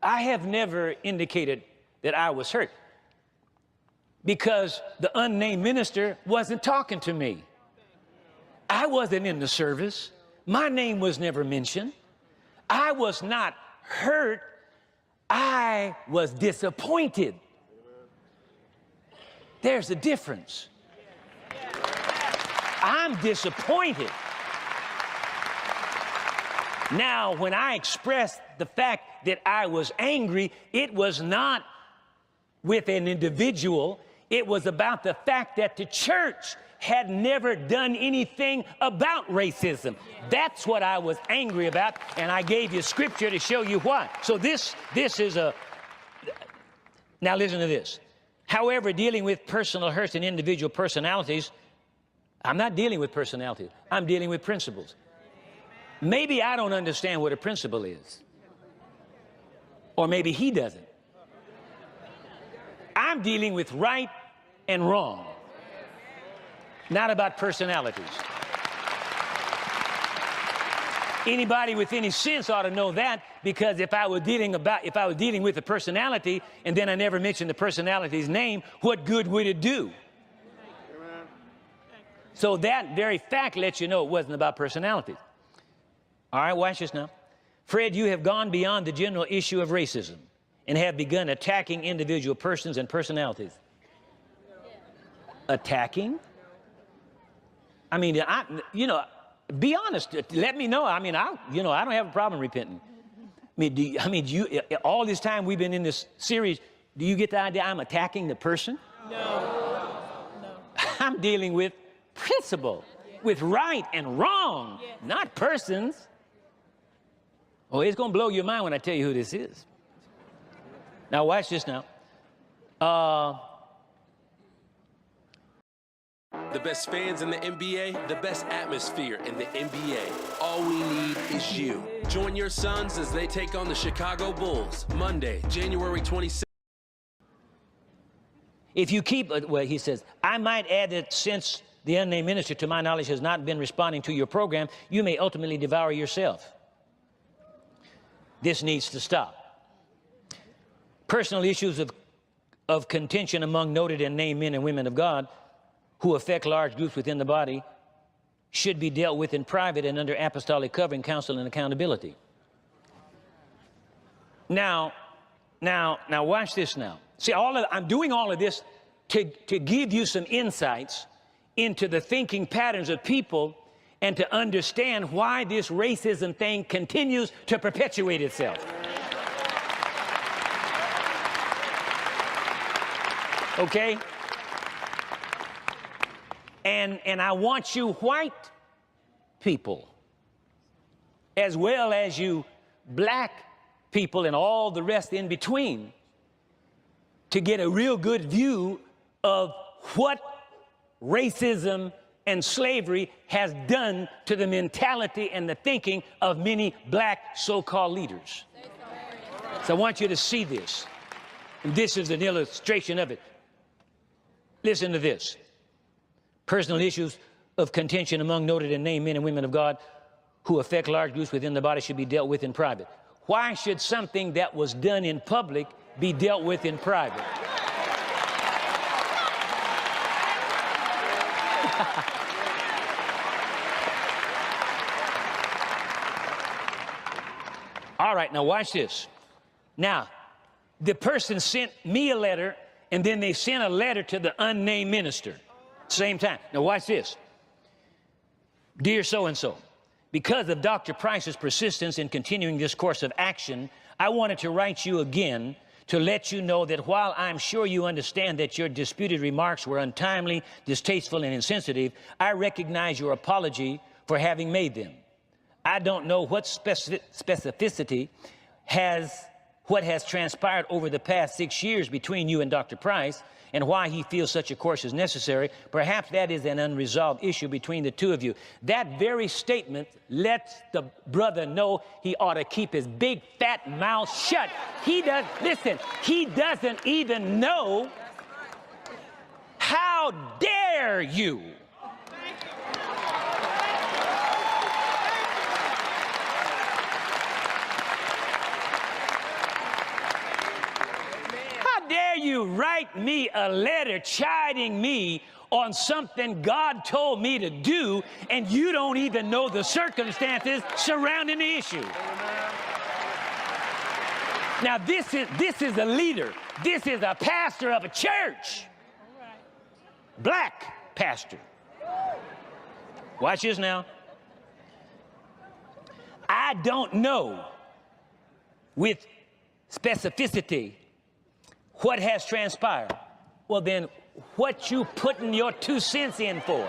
I have never indicated that I was hurt because the unnamed minister wasn't talking to me. I wasn't in the service. My name was never mentioned. I was not hurt. I was disappointed. There's a difference. I'm disappointed. Now, when I expressed the fact that I was angry, it was not with an individual. It was about the fact that the church had never done anything about racism. That's what I was angry about, and I gave you scripture to show you why. So this is a... Now listen to this. However, dealing with personal hurts and individual personalities, I'm not dealing with personalities. I'm dealing with principles. Maybe I don't understand what a principle is. Or maybe he doesn't. I'm dealing with right and wrong, not about personalities. Anybody with any sense ought to know that, because if I was dealing with a personality and then I never mentioned the personality's name, what good would it do? So that very fact lets you know it wasn't about personalities. All right, watch this now. Fred, you have gone beyond the general issue of racism and have begun attacking individual persons and personalities. Attacking? I mean, be honest. Let me know. I mean, I don't have a problem repenting. All this time we've been in this series, do you get the idea I'm attacking the person? No. I'm dealing with principle, with right and wrong, not persons. Oh, it's going to blow your mind when I tell you who this is. Now, watch this now. The best fans in the NBA, the best atmosphere in the NBA. All we need is you. Join your sons as they take on the Chicago Bulls, Monday, January 26th. If you keep, well, he says, I might add that since the unnamed minister, to my knowledge, has not been responding to your program, you may ultimately devour yourself. This needs to stop. Personal issues of contention among noted and named men and women of God who affect large groups within the body should be dealt with in private and under apostolic covering, counsel, and accountability. Now watch this now. See, I'm doing all of this to give you some insights into the thinking patterns of people and to understand why this racism thing continues to perpetuate itself. Okay? And I want you white people, as well as you black people and all the rest in between, to get a real good view of what racism and slavery has done to the mentality and the thinking of many black so-called leaders. So I want you to see this. And this is an illustration of it. Listen to this. Personal issues of contention among noted and named men and women of God who affect large groups within the body should be dealt with in private. Why should something that was done in public be dealt with in private? All right, now watch this. Now, the person sent me a letter, and then they sent a letter to the unnamed minister. Same time. Now watch this. Dear so-and-so, because of Dr. Price's persistence in continuing this course of action, I wanted to write you again to let you know that while I'm sure you understand that your disputed remarks were untimely, distasteful, and insensitive, I recognize your apology for having made them. I don't know what specificity what has transpired over the past 6 years between you and Dr. Price and why he feels such a course is necessary. Perhaps that is an unresolved issue between the two of you. That very statement lets the brother know he ought to keep his big fat mouth shut. He doesn't even know. How dare you? you write me a letter chiding me on something God told me to do, and you don't even know the circumstances surrounding the issue. Now, this is a leader. This is a pastor of a church. Black pastor. Watch this now. I don't know with specificity what has transpired. Well, then, what you putting your 2 cents in for?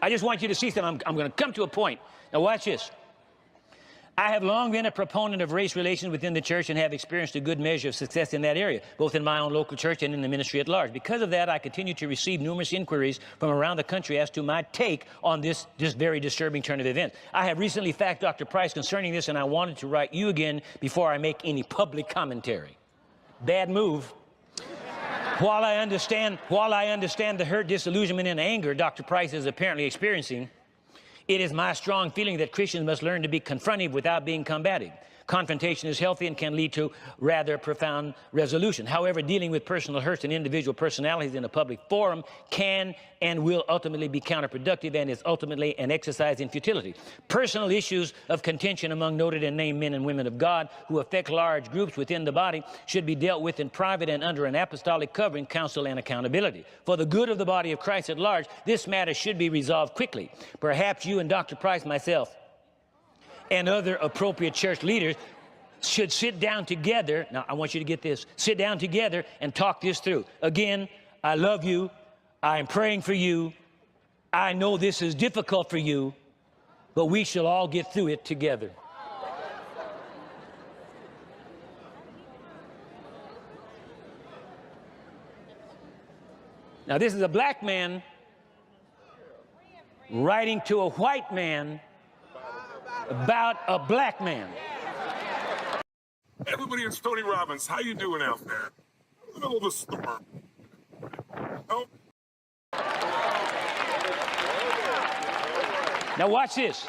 I just want you to see something. I'm going to come to a point. Now, watch this. I have long been a proponent of race relations within the church and have experienced a good measure of success in that area, both in my own local church and in the ministry at large. Because of that, I continue to receive numerous inquiries from around the country as to my take on this very disturbing turn of events. I have recently faxed Dr. Price concerning this, and I wanted to write you again before I make any public commentary. Bad move. While I understand the hurt, disillusionment, and anger Dr. Price is apparently experiencing, it is my strong feeling that Christians must learn to be confrontive without being combative. Confrontation is healthy and can lead to rather profound resolution. However, dealing with personal hurts and individual personalities in a public forum can and will ultimately be counterproductive and is ultimately an exercise in futility. Personal issues of contention among noted and named men and women of God who affect large groups within the body should be dealt with in private and under an apostolic covering, counsel, and accountability. For the good of the body of Christ at large, this matter should be resolved quickly. Perhaps you and Dr. Price, myself, and other appropriate church leaders should sit down together. Now, I want you to get this. Sit down together and talk this through. Again, I love you. I'm praying for you. I know this is difficult for you, but we shall all get through it together. Now, this is a black man writing to a white man about a black man. Everybody, it's Tony Robbins. How you doing out there? In the middle of the storm. Oh. Now watch this.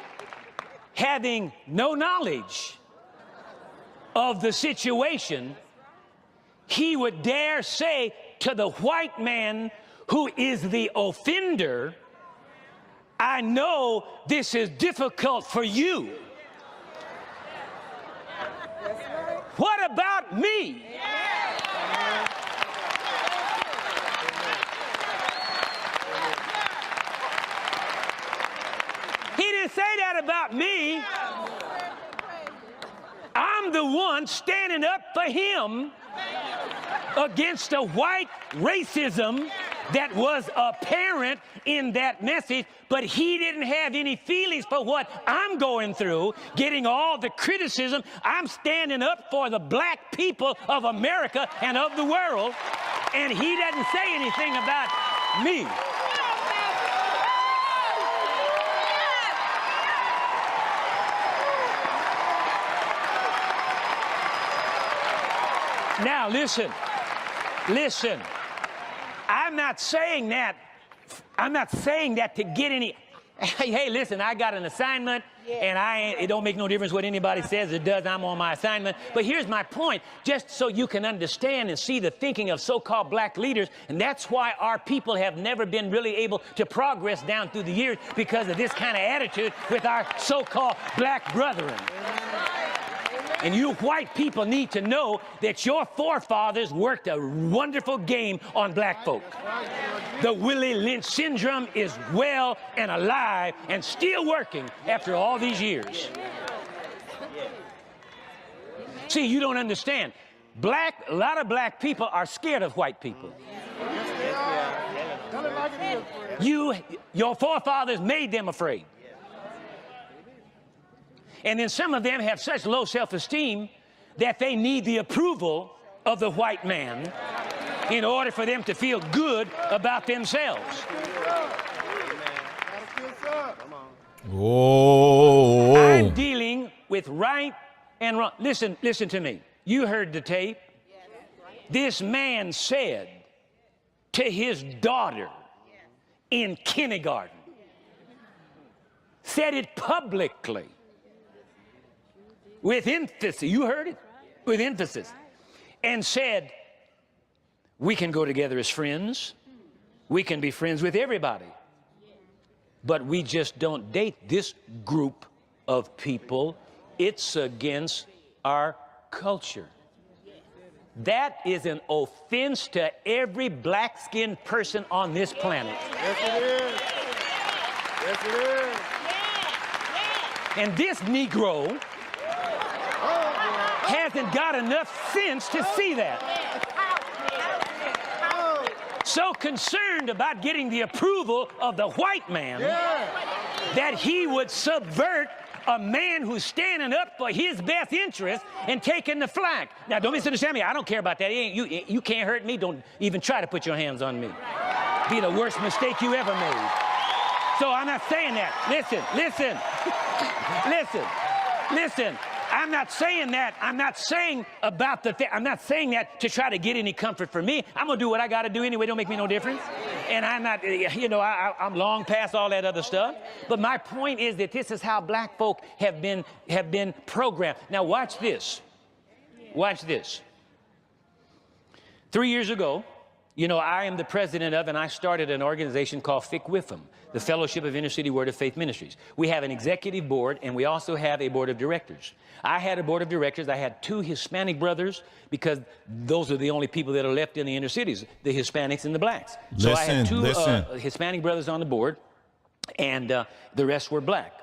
Having no knowledge of the situation, he would dare say to the white man who is the offender, I know this is difficult for you. What about me? He didn't say that about me. I'm the one standing up for him against the white racism that was apparent in that message, but he didn't have any feelings for what I'm going through, getting all the criticism. I'm standing up for the black people of America and of the world, and he doesn't say anything about me. Now, listen. I'm not saying that to get any. Hey, listen, I got an assignment, and it don't make no difference what anybody says. It does. I'm on my assignment. But here's my point, just so you can understand and see the thinking of so-called black leaders, and that's why our people have never been really able to progress down through the years, because of this kind of attitude with our so-called black brethren. And you white people need to know that your forefathers worked a wonderful game on black folk. The Willie Lynch syndrome is well and alive and still working after all these years. See, you don't understand. A lot of black people are scared of white people. Your forefathers made them afraid. And then some of them have such low self-esteem that they need the approval of the white man in order for them to feel good about themselves. Oh. I'm dealing with right and wrong. Listen to me. You heard the tape. This man said to his daughter in kindergarten, said it publicly with emphasis. You heard it, with emphasis, and said, we can go together as friends. We can be friends with everybody. But we just don't date this group of people. It's against our culture. That is an offense to every black-skinned person on this planet. Yes, it is. Yes, it is. And this Negro hasn't got enough sense to see that. So concerned about getting the approval of the white man that he would subvert a man who's standing up for his best interest and taking the flag. Now, don't misunderstand me. I don't care about that. You can't hurt me. Don't even try to put your hands on me. Be the worst mistake you ever made. So I'm not saying that. Listen. I'm not saying that. I'm not saying about I'm not saying that to try to get any comfort for me. I'm going to do what I got to do anyway. Don't make me no difference. And I'm not, I'm long past all that other stuff. But my point is that this is how black folk have been programmed. Now watch this. Watch this. 3 years ago, I am the president of, and I started an organization called FICWIFM, the Fellowship of Inner City Word of Faith Ministries. We have an executive board, and we also have a board of directors. I had a board of directors. I had 2 Hispanic brothers, because those are the only people that are left in the inner cities, the Hispanics and the blacks. So I had 2 Hispanic brothers on the board, and the rest were black.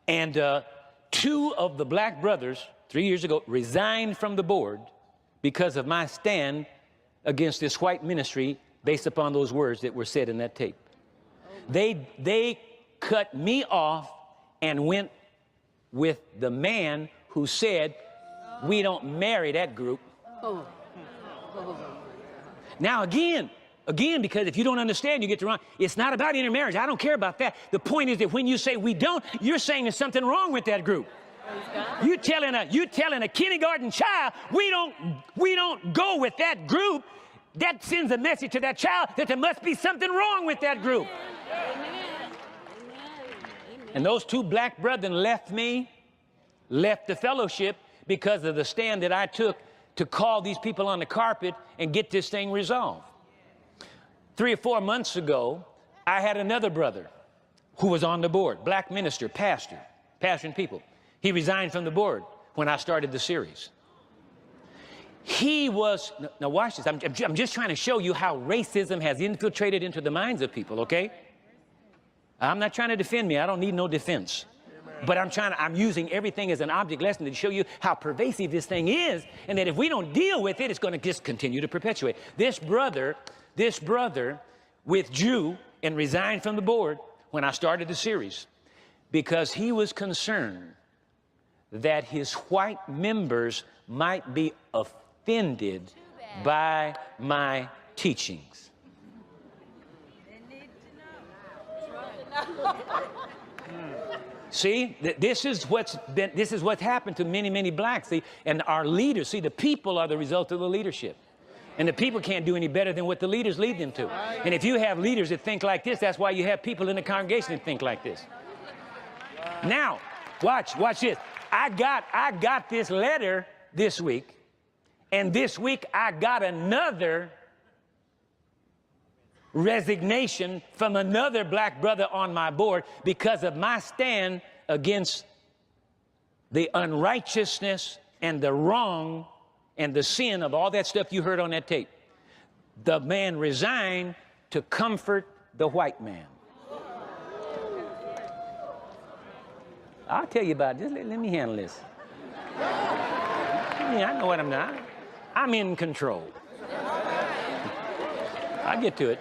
And 2 of the black brothers, 3 years ago, resigned from the board because of my stand against this white ministry based upon those words that were said in that tape. They cut me off and went with the man who said, we don't marry that group. Now again, because if you don't understand, you get the wrong. It's not about intermarriage. I don't care about that. The point is that when you say we don't, you're saying there's something wrong with that group. You telling a kindergarten child we don't go with that group. That sends a message to that child that there must be something wrong with that group. And those 2 black brethren left the fellowship because of the stand that I took to call these people on the carpet and get this thing resolved. 3 or 4 months ago, I had another brother who was on the board, black minister, pastor, pastoring people. He resigned from the board when I started the series. He was, now watch this, I'm just trying to show you how racism has infiltrated into the minds of people, okay? I'm not trying to defend me, I don't need no defense. But I'm using everything as an object lesson to show you how pervasive this thing is, and that if we don't deal with it, it's going to just continue to perpetuate. This brother withdrew and resigned from the board when I started the series because he was concerned that his white members might be offended by my teachings. See, this is what's happened to many blacks. See, and our leaders, see, the people are the result of the leadership. And the people can't do any better than what the leaders lead them to. And if you have leaders that think like this, that's why you have people in the congregation that think like this. Now, watch this. I got this letter this week, and this week I got another resignation from another black brother on my board because of my stand against the unrighteousness and the wrong and the sin of all that stuff you heard on that tape. The man resigned to comfort the white man. I'll tell you about this. Let me handle this. I know what I'm not. I'm in control. I'll get to it.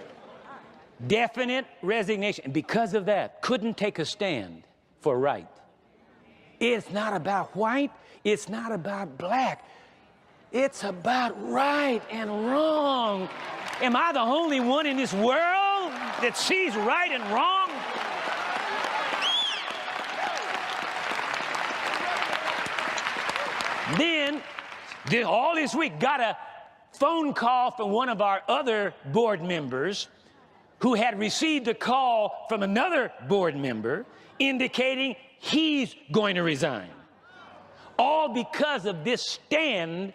Definite resignation. And because of that, couldn't take a stand for right. It's not about white. It's not about black. It's about right and wrong. Am I the only one in this world that sees right and wrong? Then, all this week, got a phone call from one of our other board members who had received a call from another board member indicating he's going to resign. All because of this stand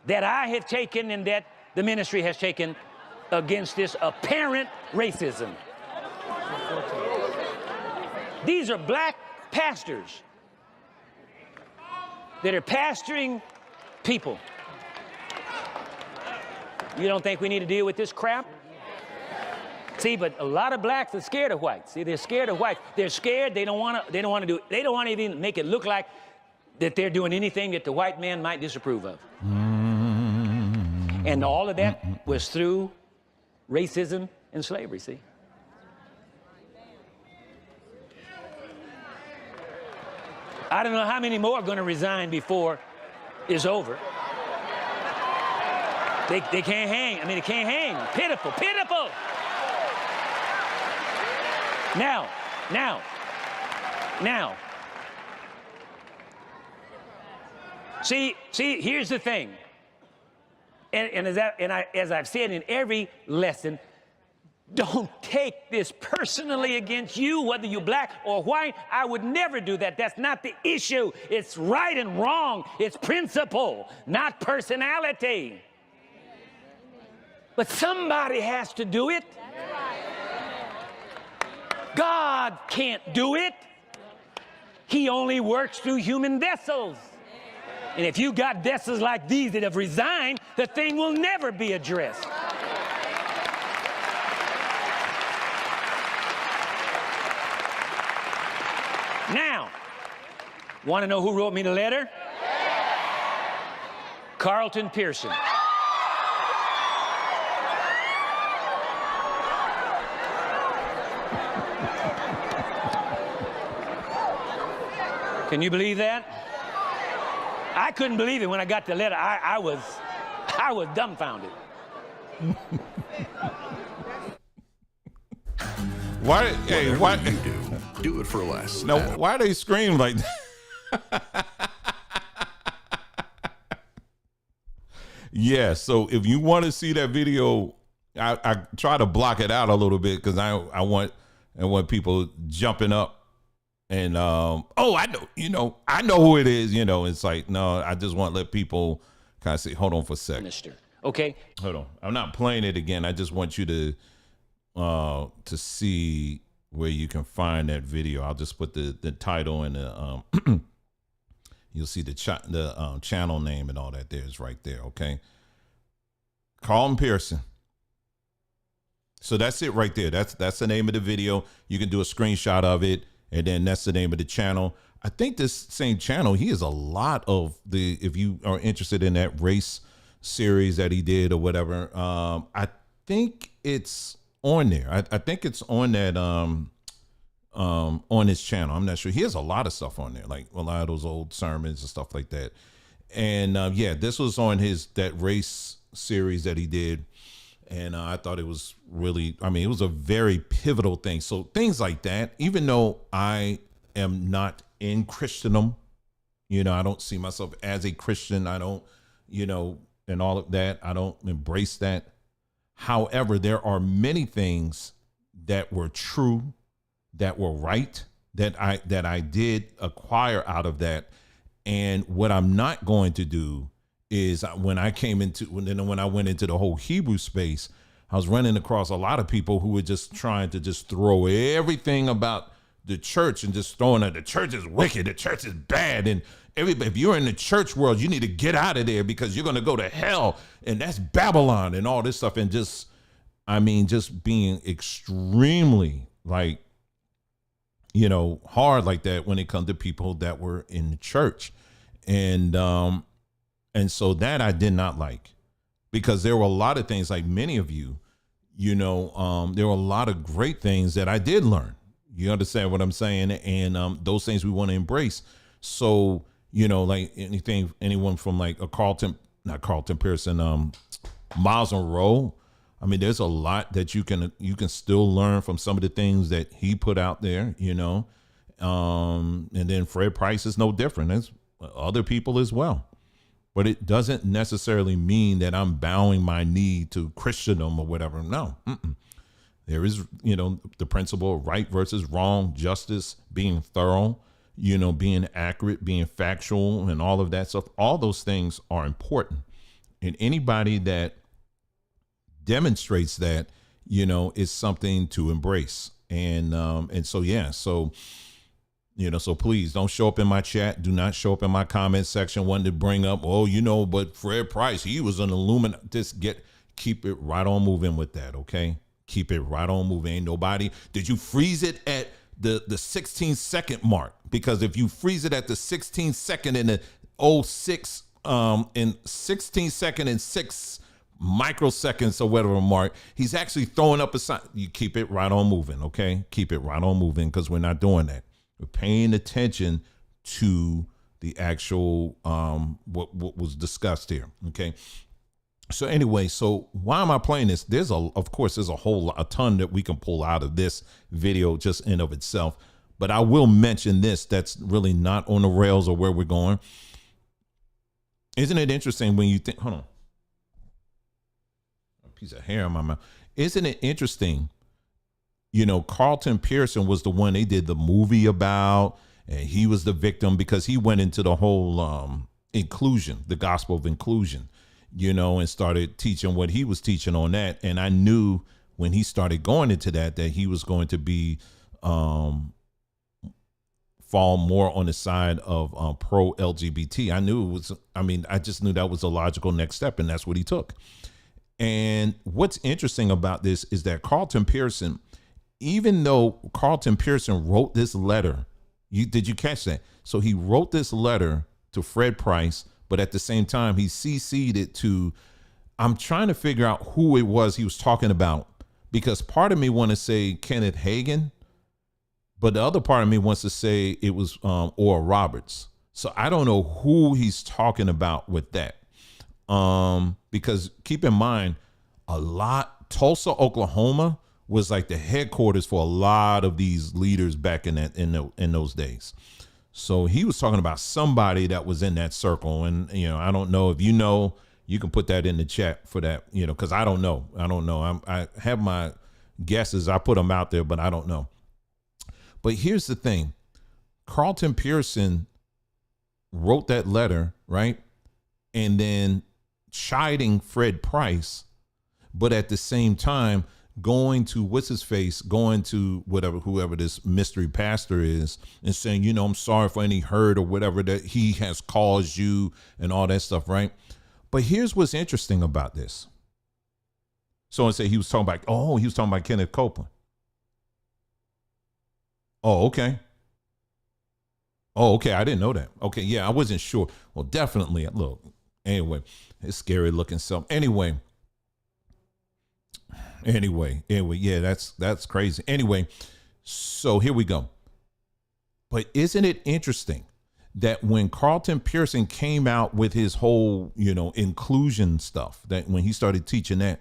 that I have taken and that the ministry has taken against this apparent racism. These are black pastors that are pastoring people. You don't think we need to deal with this crap? See, but a lot of blacks are scared of whites. See, they're scared of whites. They're scared. They don't want to do it. They don't want to even make it look like that they're doing anything that the white man might disapprove of. And all of that was through racism and slavery, see? I don't know how many more are going to resign before it's over. They can't hang. I mean, they can't hang. Pitiful, pitiful. Now. See, here's the thing. And as I've said in every lesson, don't take this personally against you, whether you're black or white. I would never do that. That's not the issue. It's right and wrong. It's principle, not personality. But somebody has to do it. God can't do it. He only works through human vessels. And if you got vessels like these that have resigned, the thing will never be addressed. Now, want to know who wrote me the letter? Carlton Pearson. Can you believe that? I couldn't believe it when I got the letter. I was dumbfounded. Why? Hey, why? You do it for less. No, why they scream like that? Yeah. So if you want to see that video, I try to block it out a little bit because I want people jumping up. And I know, I know who it is. It's like, no, I just want to let people kind of say, hold on for a second. Minister, okay, hold on. I'm not playing it again. I just want you to see where you can find that video. I'll just put the title and the you'll see the channel name and all that. There's right there. Okay, Carlton Pearson. So that's it right there. That's the name of the video. You can do a screenshot of it. And then that's the name of the channel. I think this same channel, he has a lot of if you are interested in that race series that he did or whatever, I think it's on there. I think it's on that, on his channel. I'm not sure. He has a lot of stuff on there, like a lot of those old sermons and stuff like that. And yeah, this was on that race series that he did. And I thought it was really, it was a very pivotal thing. So things like that, even though I am not in Christendom, I don't see myself as a Christian. I don't, and all of that, I don't embrace that. However, there are many things that were true, that were right, that I did acquire out of that. And what I'm not going to do is when I went into the whole Hebrew space, I was running across a lot of people who were just trying to just throw everything about the church and just throwing that the church is wicked, the church is bad, and if you're in the church world, you need to get out of there because you're going to go to hell, and that's Babylon and all this stuff, and just being extremely hard like that when it comes to people that were in the church, and so that I did not like, because there were a lot of things, like many of you, there were a lot of great things that I did learn. You understand what I'm saying? And those things we want to embrace. So, like anyone from like not Carlton Pearson, Miles Monroe. There's a lot that you can still learn from some of the things that he put out there, and then Fred Price is no different. There's other people as well. But it doesn't necessarily mean that I'm bowing my knee to Christendom or whatever. No. There is, the principle of right versus wrong, justice, being thorough, being accurate, being factual, and all of that stuff. All those things are important. And anybody that demonstrates that, is something to embrace. And so, yeah, so please don't show up in my chat. Do not show up in my comment section wanting to bring up, but Fred Price, he was an Illuminati. Keep it right on moving with that. Okay. Keep it right on moving. Ain't nobody. Did you freeze it at the 16-second mark? Because if you freeze it at the 16-second in the 06, in 16-second and 6 microseconds or whatever mark, he's actually throwing up a sign. You keep it right on moving. Okay. Keep it right on moving, because we're not doing that. We're paying attention to the actual what was discussed here. Okay. So anyway, so why am I playing this? Of course, there's a ton that we can pull out of this video just in of itself. But I will mention this that's really not on the rails or where we're going. Isn't it interesting when you think, hold on, a piece of hair in my mouth. Isn't it interesting? Carlton Pearson was the one they did the movie about, and he was the victim because he went into the whole inclusion, the gospel of inclusion, and started teaching what he was teaching on that. And I knew when he started going into that he was going to be fall more on the side of pro LGBT. I just knew that was a logical next step, and that's what he took. And what's interesting about this is that Carlton Pearson, even though Carlton Pearson wrote this letter, did you catch that? So he wrote this letter to Fred Price, but at the same time, he CC'd it to, I'm trying to figure out who it was he was talking about, because part of me want to say Kenneth Hagin, but the other part of me wants to say it was Oral Roberts. So I don't know who he's talking about with that. Because keep in mind, Tulsa, Oklahoma was like the headquarters for a lot of these leaders back in those days. So he was talking about somebody that was in that circle. And, I don't know if you can put that in the chat for that, because I don't know. I have my guesses. I put them out there, but I don't know. But here's the thing. Carlton Pearson wrote that letter, right? And then chiding Fred Price, but at the same time going to whoever this mystery pastor is, and saying, I'm sorry for any hurt or whatever that he has caused you and all that stuff, right? But here's what's interesting about this. Someone said he was talking about Kenneth Copeland. Oh, okay. I didn't know that. Okay, yeah, I wasn't sure. Well, definitely. Look, anyway, it's scary looking stuff. Anyway, yeah, that's crazy. Anyway, so here we go. But isn't it interesting that when Carlton Pearson came out with his whole, inclusion stuff, that when he started teaching that,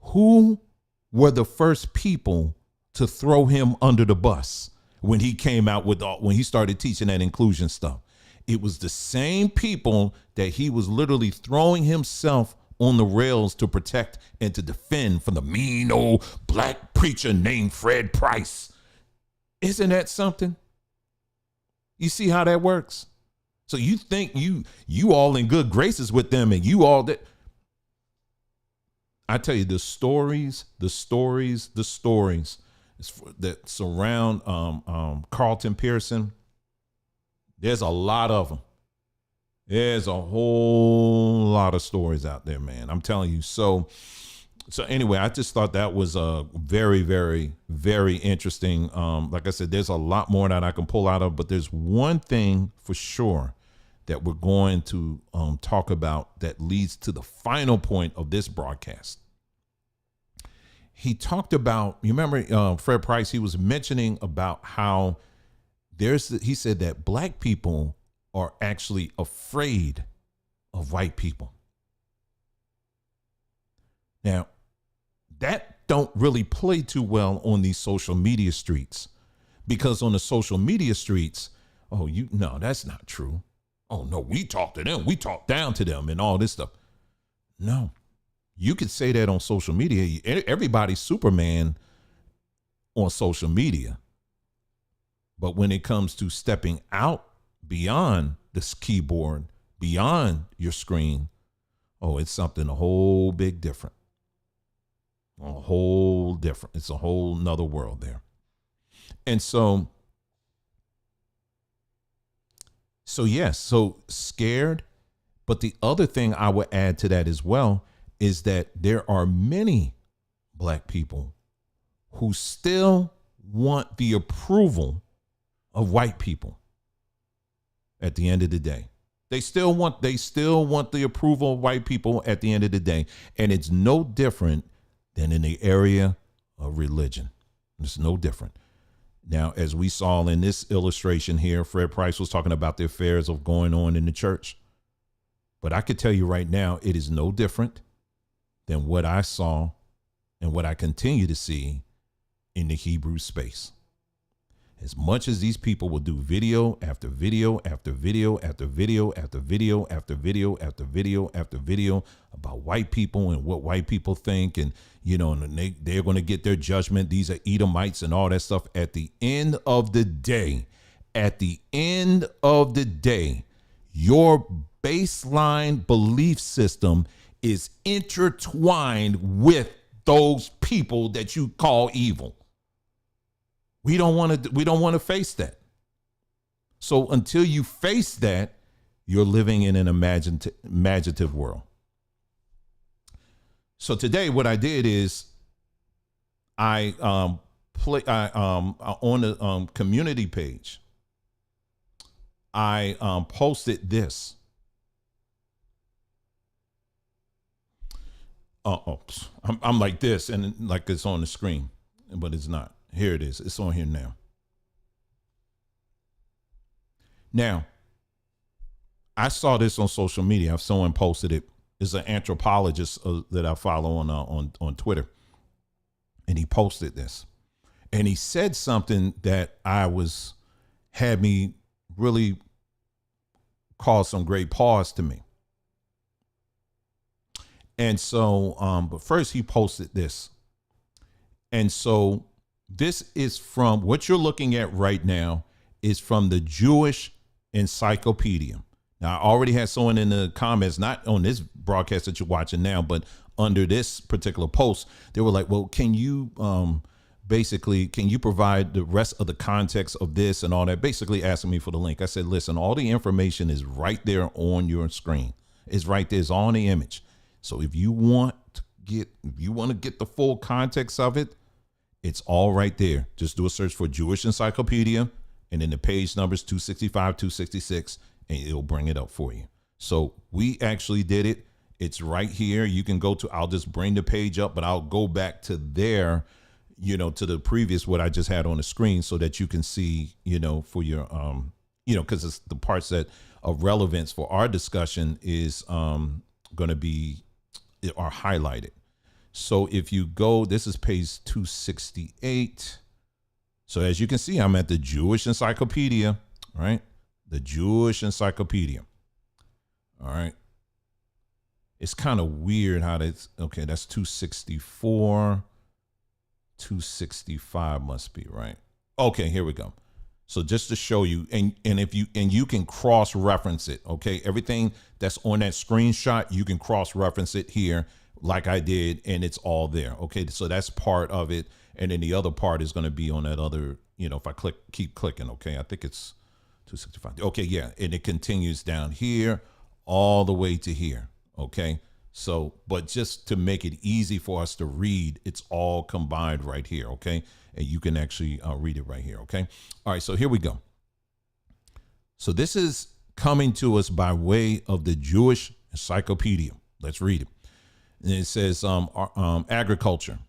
who were the first people to throw him under the bus when he came out when he started teaching that inclusion stuff? It was the same people that he was literally throwing himself on the rails to protect and to defend from the mean old black preacher named Fred Price. Isn't that something? You see how that works? So you think you all in good graces with them, and you all that. I tell you, the stories that surround Carlton Pearson, there's a lot of them. There's a whole lot of stories out there, man. I'm telling you. So anyway, I just thought that was a very, very, very interesting. Like I said, there's a lot more that I can pull out of, but there's one thing for sure that we're going to talk about that leads to the final point of this broadcast. He talked about, you remember Fred Price, he was mentioning about how he said that black people are actually afraid of white people. Now, that don't really play too well on these social media streets, because on the social media streets, no, that's not true. Oh no, we talk to them, we talk down to them and all this stuff. No, you could say that on social media. Everybody's Superman on social media. But when it comes to stepping out beyond this keyboard, beyond your screen, oh, it's something a whole big different. A whole different. It's a whole nother world there. And so yes, so scared. But the other thing I would add to that as well is that there are many black people who still want the approval of white people at the end of the day. They still want the approval of white people at the end of the day. And it's no different than in the area of religion. It's no different. Now, as we saw in this illustration here, Fred Price was talking about the affairs of going on in the church. But I could tell you right now, it is no different than what I saw and what I continue to see in the Hebrew space. As much as these people will do video after video after video after video after video after video after video after video about white people and what white people think, and and they're going to get their judgment. These are Edomites and all that stuff. At the end of the day, your baseline belief system is intertwined with those people that you call evil. We don't want to face that. So until you face that, you're living in an imaginative world. So today what I did is I on the community page, I posted this. I'm like this, and like it's on the screen, but it's not. Here it is. It's on here now. Now, I saw this on social media. Someone posted it. It's an anthropologist that I follow on Twitter, and he posted this, and he said something that had me really cause some great pause to me. And so, but first he posted this, and so this is from what you're looking at right now is from the Jewish Encyclopedia. Now, I already had someone in the comments, not on this broadcast that you're watching now, but under this particular post, they were like, well, can you provide the rest of the context of this and all that? Basically asking me for the link. I said, listen, all the information is right there on your screen. It's right there. It's on the image. So if you want to get the full context of it, it's all right there. Just do a search for Jewish Encyclopedia, and then the page numbers 265, 266, and it'll bring it up for you. So we actually did it. It's right here. You can go to, I'll just bring the page up, but I'll go back to there, to the previous, what I just had on the screen, so that you can see, for your, because it's the parts that of relevance for our discussion is going to be, are highlighted. So if you go, this is page 268. So as you can see, I'm at the Jewish Encyclopedia, right? The Jewish Encyclopedia. All right. It's kind of weird how that's, okay, that's 264. 265 must be right. Okay, here we go. So just to show you, and you can cross-reference it, okay? Everything that's on that screenshot, you can cross-reference it here like I did, and it's all there. Okay, so that's part of it. And then the other part is going to be on that other, if I keep clicking, okay, I think it's 265. Okay, yeah, and it continues down here all the way to here, okay? So, but just to make it easy for us to read, it's all combined right here, okay? And you can actually read it right here, okay? All right, so here we go. So this is coming to us by way of the Jewish Encyclopedia. Let's read it. And it says, agriculture.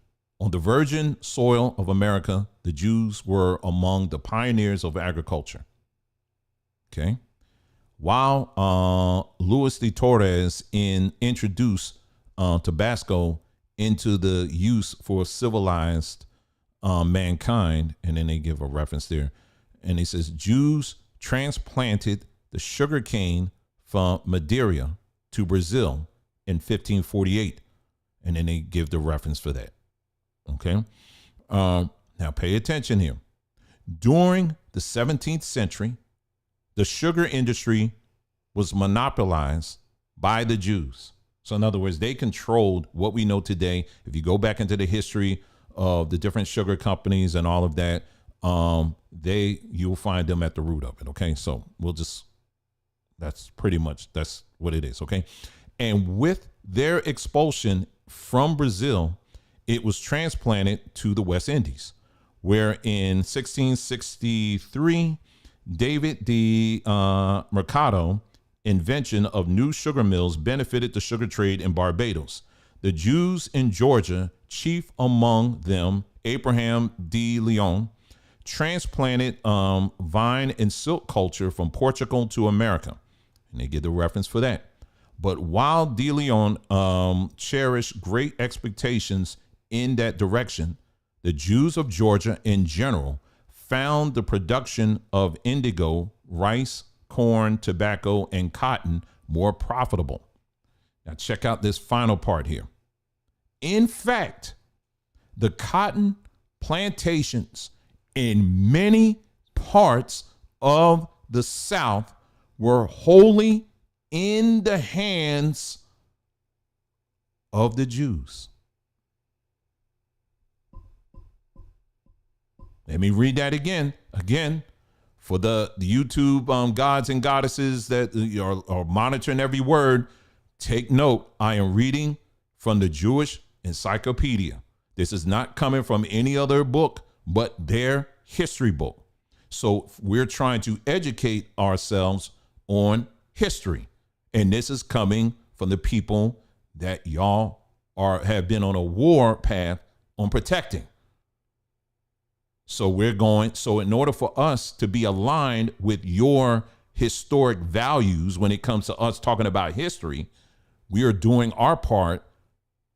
On the virgin soil of America, the Jews were among the pioneers of agriculture. Okay. While Luis de Torres introduced Tabasco into the use for civilized mankind, and then they give a reference there, and he says Jews transplanted the sugarcane from Madeira to Brazil in 1548, and then they give the reference for that. Okay. Now pay attention here. During the 17th century, the sugar industry was monopolized by the Jews. So in other words, they controlled what we know today. If you go back into the history of the different sugar companies and all of that, you'll find them at the root of it. Okay. So that's what it is. Okay. And with their expulsion from Brazil, it was transplanted to the West Indies, where in 1663, David de Mercado invention of new sugar mills benefited the sugar trade in Barbados. The Jews in Georgia, chief among them Abraham de Leon, transplanted vine and silk culture from Portugal to America. And they give the reference for that. But while de Leon cherished great expectations in that direction, the Jews of Georgia in general found the production of indigo, rice, corn, tobacco, and cotton more profitable. Now check out this final part here. In fact, the cotton plantations in many parts of the South were wholly in the hands of the Jews. Let me read that again. For the YouTube gods and goddesses that are monitoring every word, take note. I am reading from the Jewish encyclopedia. This is not coming from any other book but their history book. So we're trying to educate ourselves on history. And this is coming from the people that y'all have been on a war path on protecting. So in order for us to be aligned with your historic values when it comes to us talking about history, we are doing our part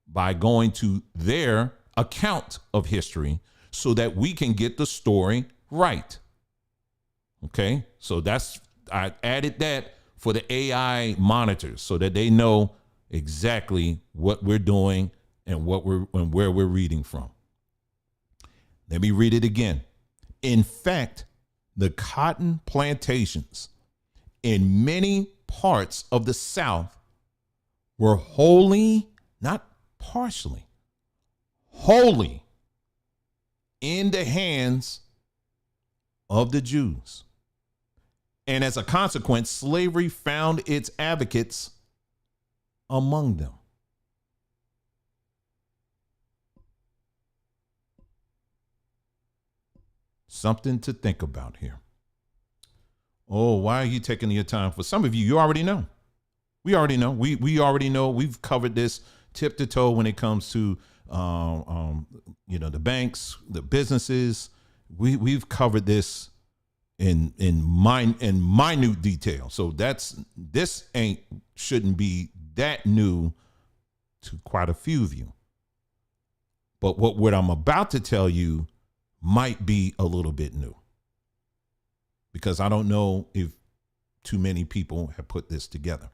by going to their account of history so that we can get the story right. Okay, so I added that for the AI monitors so that they know exactly what we're doing and where we're reading from. Let me read it again. In fact, the cotton plantations in many parts of the South were wholly, not partially, wholly in the hands of the Jews. And as a consequence, slavery found its advocates among them. Something to think about here. Oh, why are you taking your time? For some of you, you already know. We already know. We already know. We've covered this tip to toe when it comes to the banks, the businesses. We've covered this in minute detail. So this shouldn't be that new to quite a few of you. But what I'm about to tell you might be a little bit new, because I don't know if too many people have put this together.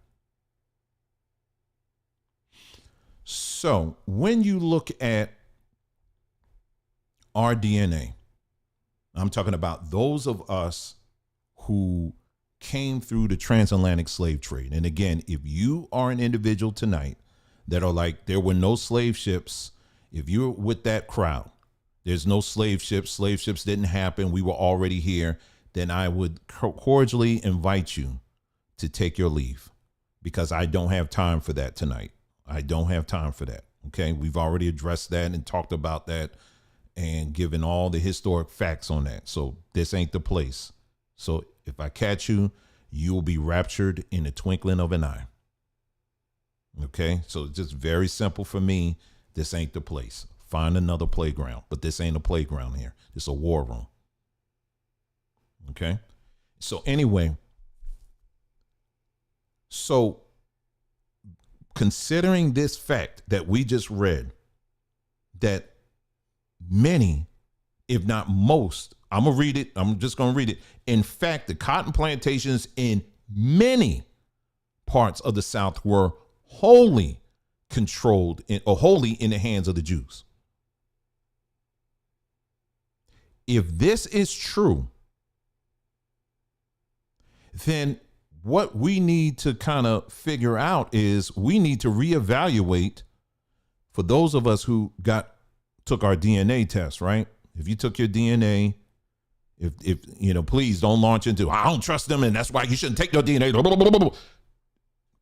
So when you look at our DNA, I'm talking about those of us who came through the transatlantic slave trade. And again, if you are an individual tonight that are like, there were no slave ships, if you're with that crowd, there's no slave ships didn't happen, we were already here, then I would cordially invite you to take your leave, because I don't have time for that tonight. I don't have time for that. Okay. We've already addressed that and talked about that and given all the historic facts on that. So this ain't the place. So if I catch you, you'll be raptured in the twinkling of an eye. Okay. So it's just very simple for me. This ain't the place. Find another playground, but this ain't a playground here. It's a war room. Okay. So anyway, so considering this fact that we just read, that many, if not most, I'm going to read it. I'm just going to read it. In fact, the cotton plantations in many parts of the South were wholly controlled or wholly in the hands of the Jews. if this is true, then what we need to kind of figure out is we need to reevaluate for those of us who took our DNA test, right? If you took your DNA, if you know, please don't launch into, I don't trust them and that's why you shouldn't take your DNA. Blah, blah, blah, blah, blah.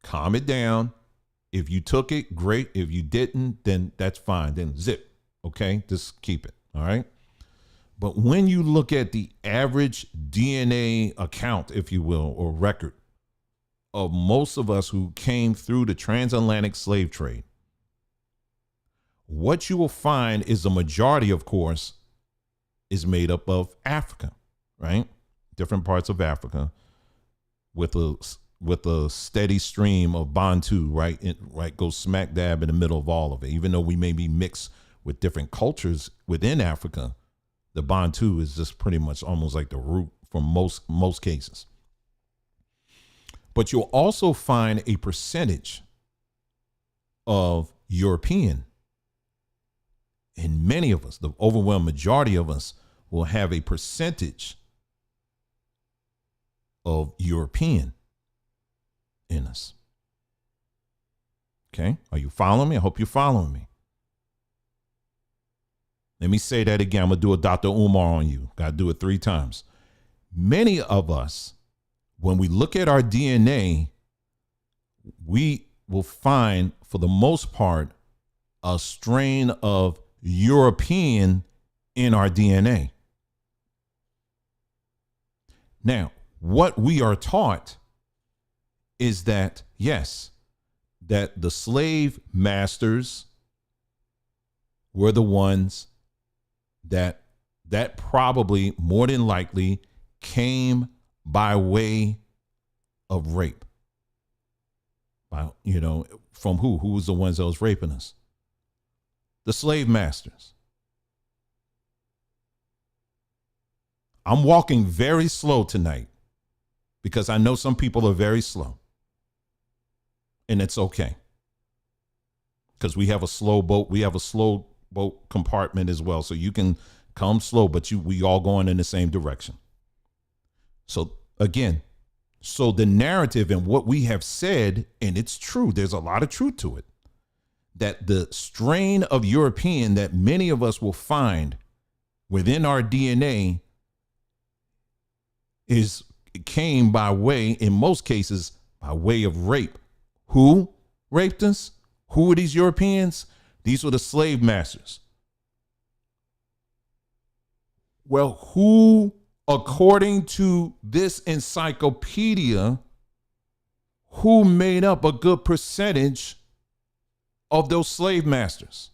Calm it down. If you took it, great. If you didn't, then that's fine. Then zip. Okay, just keep it. All right. But when you look at the average DNA account, if you will, or record of most of us who came through the transatlantic slave trade, what you will find is the majority, of course, is made up of Africa, right? Different parts of Africa with a steady stream of Bantu, right? Right, goes smack dab in the middle of all of it. Even though we may be mixed with different cultures within Africa, the Bantu is just pretty much almost like the root for most cases. But you'll also find a percentage of European. And many of us, the overwhelming majority of us, will have a percentage of European in us. Okay, are you following me? I hope you're following me. Let me say that again. I'm going to do a Dr. Umar on you. Got to do it 3 times. Many of us, when we look at our DNA, we will find, for the most part, a strain of European in our DNA. Now, what we are taught is that, yes, that the slave masters were the ones that probably more than likely came by way of rape. By, you know, from who was the ones that was raping us? The slave masters. I'm walking very slow tonight because I know some people are very slow. And it's okay. Because we have a slow boat. We have a slow boat compartment as well. So you can come slow, but we all going in the same direction. So again, so the narrative and what we have said, and it's true, there's a lot of truth to it, that the strain of European that many of us will find within our DNA came by way, in most cases, by way of rape. Who raped us? Who are these Europeans? These were the slave masters. Well, who, according to this encyclopedia, who made up a good percentage of those slave masters?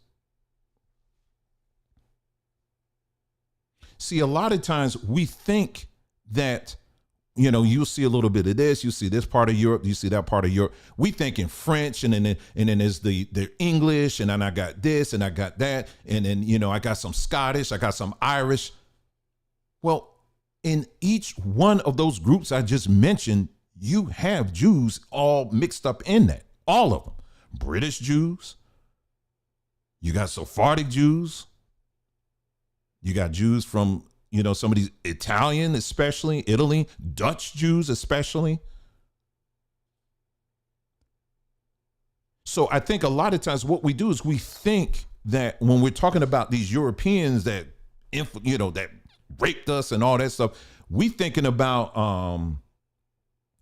See, a lot of times we think that, you know, you'll see a little bit of this, you see this part of Europe, you see that part of Europe. We think in French, and then there's the English, and then I got this and I got that, and then, you know, I got some Scottish, I got some Irish. Well, in each one of those groups I just mentioned, you have Jews all mixed up in that, all of them. British Jews, you got Sephardic Jews, you got Jews from, you know, some of these Italian, especially Italy, Dutch Jews, especially. So I think a lot of times what we do is we think that when we're talking about these Europeans that, you know, that raped us and all that stuff, we thinking about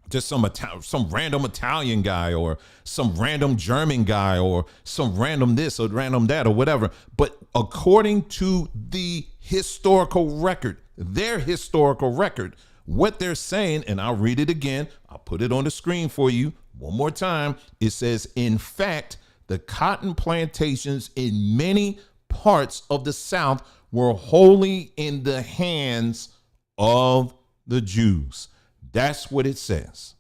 just some random Italian guy or some random German guy or some random this or random that or whatever. But according to the historical record, their historical record, what they're saying, and I'll read it again, I'll put it on the screen for you one more time. It says, in fact, the cotton plantations in many parts of the South were wholly in the hands of the Jews. That's what it says.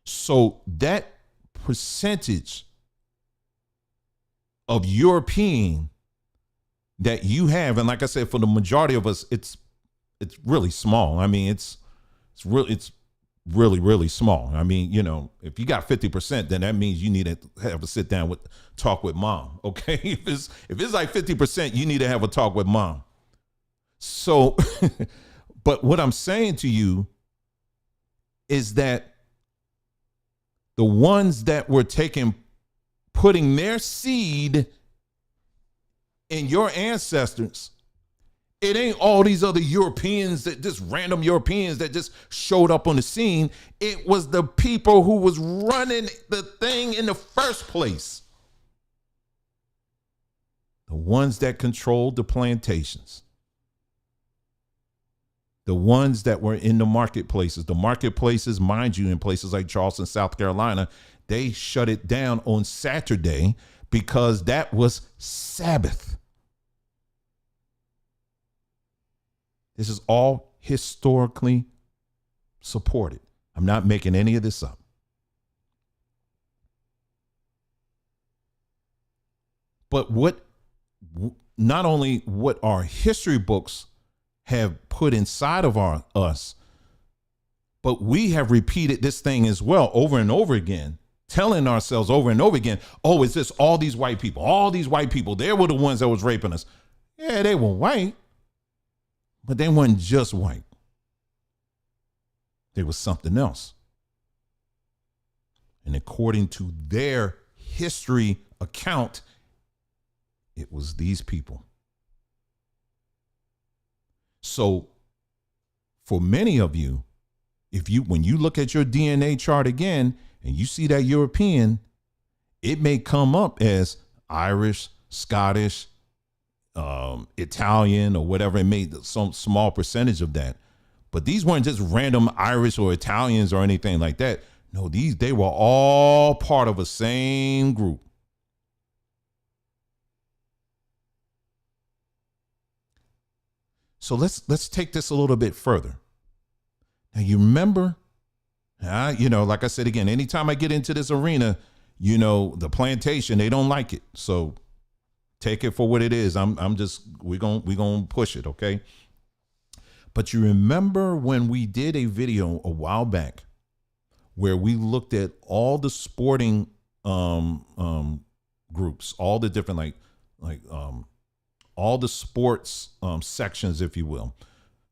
So that percentage of European that you have, and like I said, for the majority of us, it's really small. I mean, it's really, really small. I mean, if you got 50%, then that means you need to have a sit down talk with mom. Okay. If it's like 50%, you need to have a talk with mom. So, but what I'm saying to you is that the ones that were putting their seed in your ancestors, it ain't all these other Europeans random Europeans that just showed up on the scene. It was the people who was running the thing in the first place. The ones that controlled the plantations. The ones that were in the marketplaces. The marketplaces, mind you, in places like Charleston, South Carolina, they shut it down on Saturday because that was Sabbath. This is all historically supported. I'm not making any of this up. But not only what our history books have put inside of us, but we have repeated this thing as well over and over again, telling ourselves over and over again, oh, it's just all these white people, they were the ones that was raping us. Yeah, they were white, but they weren't just white. There was something else. And according to their history account, it was these people. So for many of you, when you look at your DNA chart again and you see that European, it may come up as Irish, Scottish, Italian, or whatever. It made some small percentage of that. But these weren't just random Irish or Italians or anything like that. No, they were all part of a same group. So let's take this a little bit further. Now, you remember, like I said again, anytime I get into this arena, the plantation, they don't like it. So take it for what it is. we're going to push it. Okay. But you remember when we did a video a while back where we looked at all the sporting groups, all the different all the sports sections, if you will,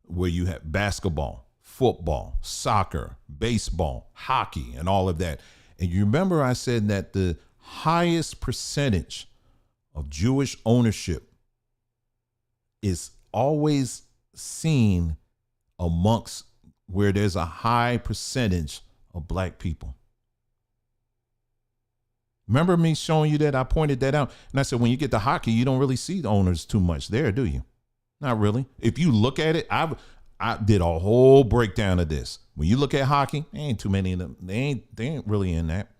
where you have basketball, football, soccer, baseball, hockey, and all of that. And you remember I said that the highest percentage of Jewish ownership is always seen amongst where there's a high percentage of black people. Remember me showing you that? I pointed that out. And I said, when you get to hockey, you don't really see the owners too much there, do you? Not really. If you look at it, I did a whole breakdown of this. When you look at hockey, there ain't too many of them. They ain't really in that.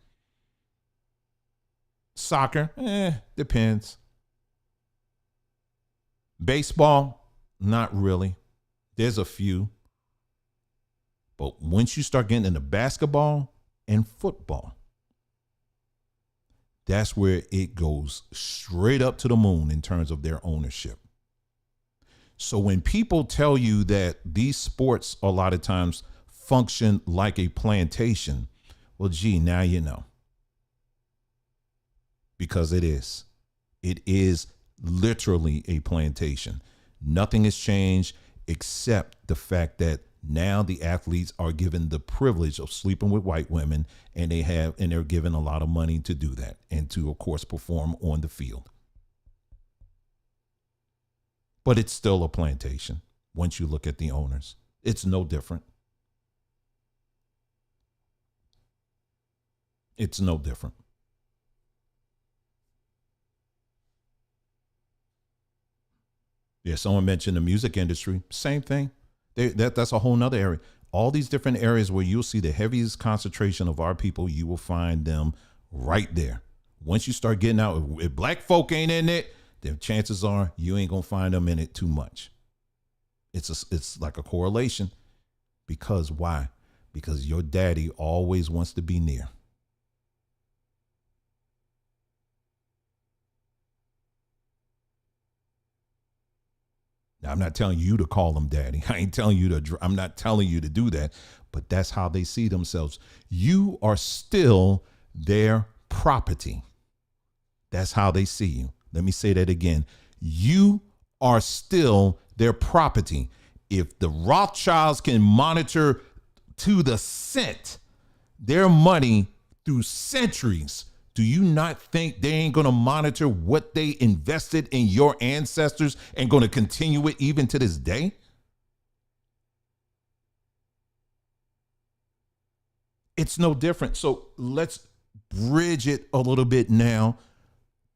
Soccer, depends. Baseball, not really. There's a few. But once you start getting into basketball and football, that's where it goes straight up to the moon in terms of their ownership. So when people tell you that these sports a lot of times function like a plantation, well, gee, now you know. Because it is. It is literally a plantation. Nothing has changed except the fact that now the athletes are given the privilege of sleeping with white women, and they're given a lot of money to do that and to, of course, perform on the field. But it's still a plantation once you look at the owners. It's no different. It's no different. Yeah, someone mentioned the music industry. Same thing. That's a whole nother area. All these different areas where you'll see the heaviest concentration of our people, you will find them right there. Once you start getting out, if black folk ain't in it, then chances are you ain't gonna find them in it too much. It's like a correlation. Because why? Because your daddy always wants to be near. Now, I'm not telling you to call them daddy. I'm not telling you to do that, but that's how they see themselves. You are still their property. That's how they see you. Let me say that again. You are still their property. If the Rothschilds can monitor to the cent their money through centuries, do you not think they ain't going to monitor what they invested in your ancestors and going to continue it even to this day? It's no different. So let's bridge it a little bit now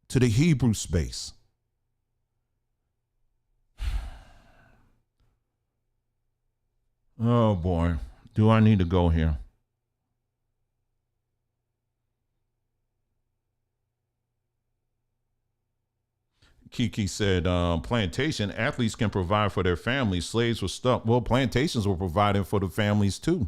to the Hebrew space. Oh boy, do I need to go here? Kiki said, plantation athletes can provide for their families. Slaves were stuck. Well, plantations were providing for the families too.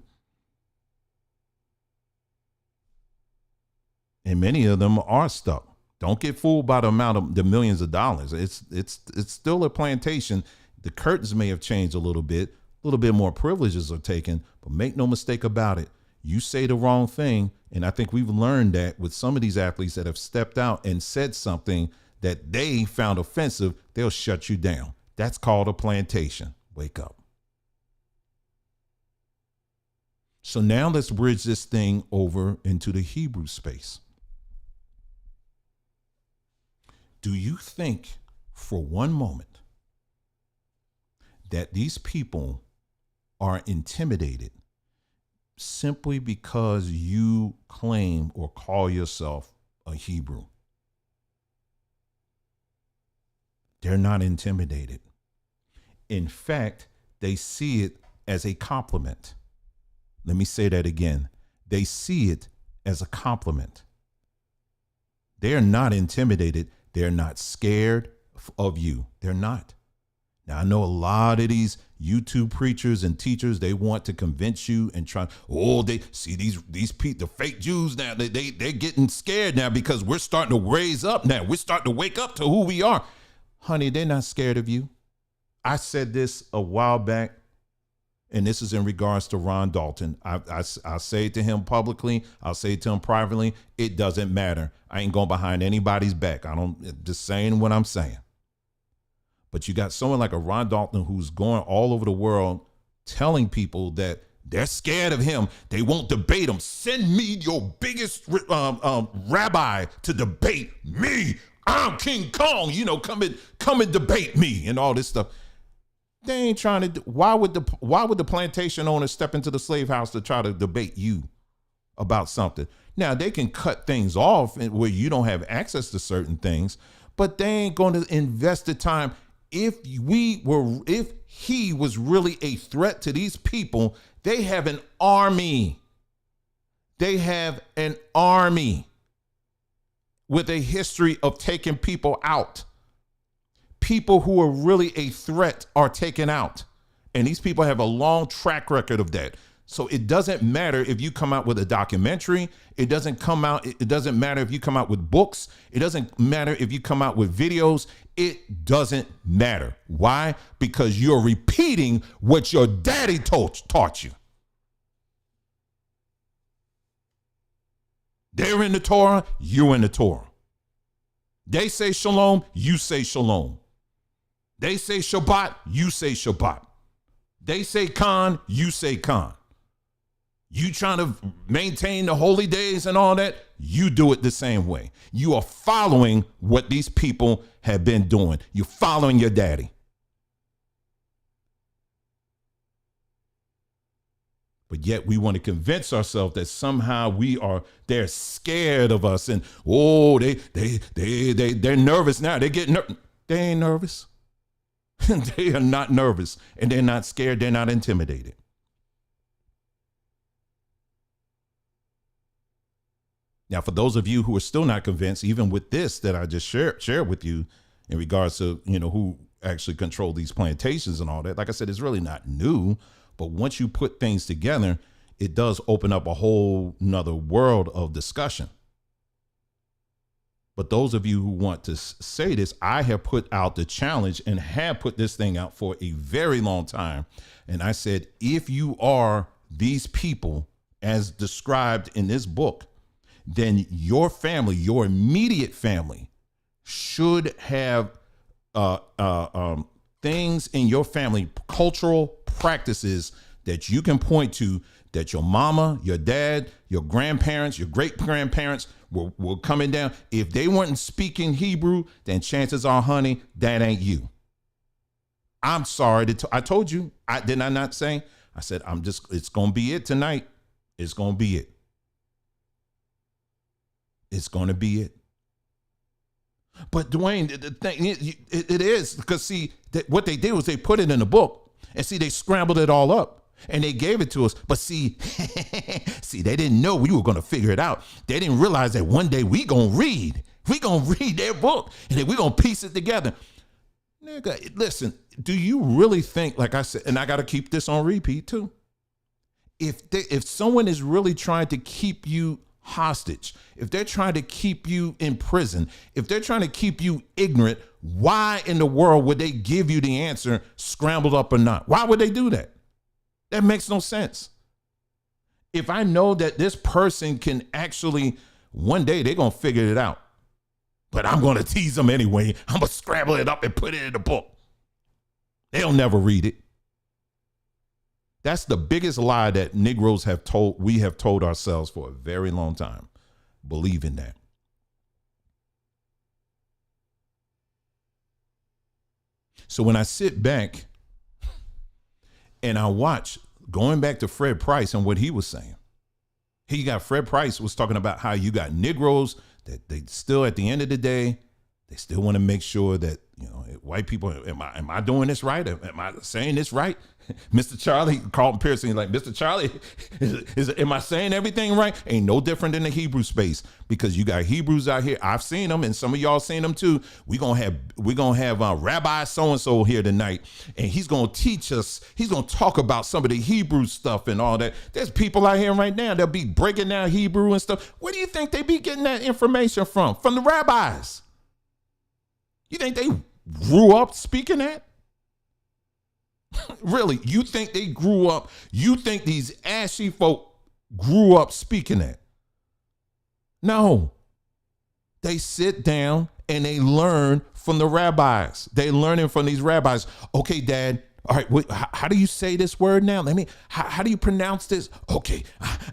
And many of them are stuck. Don't get fooled by the amount of the millions of dollars. It's still a plantation. The curtains may have changed a little bit more privileges are taken, but make no mistake about it. You say the wrong thing. And I think we've learned that with some of these athletes that have stepped out and said something that they found offensive, they'll shut you down. That's called a plantation. Wake up. So now let's bridge this thing over into the Hebrew space. Do you think for one moment that these people are intimidated simply because you claim or call yourself a Hebrew? They're not intimidated. In fact, they see it as a compliment. Let me say that again. They see it as a compliment. They're not intimidated. They're not scared of you. They're not. Now, I know a lot of these YouTube preachers and teachers, they want to convince you and try. Oh, they see these people, the fake Jews now, they're getting scared now because we're starting to raise up now. We're starting to wake up to who we are. Honey, they're not scared of you. I said this a while back, and this is in regards to Ron Dalton. I say it to him publicly. I'll say it to him privately. It doesn't matter. I ain't going behind anybody's back. Just saying what I'm saying. But you got someone like a Ron Dalton who's going all over the world telling people that they're scared of him. They won't debate him. Send me your biggest rabbi to debate me. I'm King Kong, come and debate me and all this stuff. They ain't trying to. Why would the plantation owner step into the slave house to try to debate you about something? Now they can cut things off where you don't have access to certain things, but they ain't going to invest the time. If he was really a threat to these people, they have an army. They have an army with a history of taking people out. People who are really a threat are taken out. And these people have a long track record of that. So it doesn't matter if you come out with a documentary. It doesn't matter if you come out with books. It doesn't matter if you come out with videos. It doesn't matter. Why? Because you're repeating what your daddy taught you. They're in the Torah, you're in the Torah. They say shalom, you say shalom. They say Shabbat, you say Shabbat. They say Khan, you say Khan. You trying to maintain the holy days and all that, you do it the same way. You are following what these people have been doing. You're following your daddy. But yet we want to convince ourselves that somehow they're scared of us. And, they're nervous now. They ain't nervous. They are not nervous, and they're not scared. They're not intimidated. Now, for those of you who are still not convinced, even with this that I just shared with you in regards to, who actually control these plantations and all that, like I said, it's really not new. But once you put things together, it does open up a whole nother world of discussion. But those of you who want to say this, I have put out the challenge and have put this thing out for a very long time. And I said, if you are these people as described in this book, then your family, your immediate family, should have things in your family, cultural practices that you can point to, that your mama, your dad, your grandparents, your great grandparents were coming down. If they weren't speaking Hebrew, then chances are, honey, that ain't you. I'm sorry. I told you. Did I not say? I said, it's going to be it tonight. It's going to be it. It's going to be it. But Dwayne, the thing it is, because see, what they did was they put it in a book, and see, they scrambled it all up and they gave it to us. But see, they didn't know we were going to figure it out. They didn't realize that one day we going to read their book, and then we going to piece it together. Nigga, listen, do you really think, like I said, and I got to keep this on repeat too. If someone is really trying to keep you hostage, if they're trying to keep you in prison, if they're trying to keep you ignorant, why in the world would they give you the answer scrambled up or not? Why would they do that? That makes no sense. If I know that this person can actually, one day they're going to figure it out, but I'm going to tease them anyway. I'm going to scramble it up and put it in the book. They'll never read it. That's the biggest lie that Negroes we have told ourselves for a very long time. Believe in that. So when I sit back and I watch, going back to Fred Price and what he was saying, Fred Price was talking about how you got Negroes that they still, at the end of the day, they still want to make sure that, white people, am I doing this right? Am I saying this right? Mr. Charlie, Carlton Pearson, like, Mr. Charlie, am I saying everything right? Ain't no different than the Hebrew space, because you got Hebrews out here. I've seen them, and some of y'all seen them too. We're gonna have Rabbi so-and-so here tonight, and he's gonna teach us. He's gonna talk about some of the Hebrew stuff and all that. There's people out here right now, they'll be breaking down Hebrew and stuff. Where do you think they be getting that information from? From the rabbis. You think they grew up speaking that? Really? You think they grew up? You think these ashy folk grew up speaking that? No. They sit down and they learn from the rabbis. They learning from these rabbis. Okay, Dad. All right. How do you say this word now? How do you pronounce this? Okay.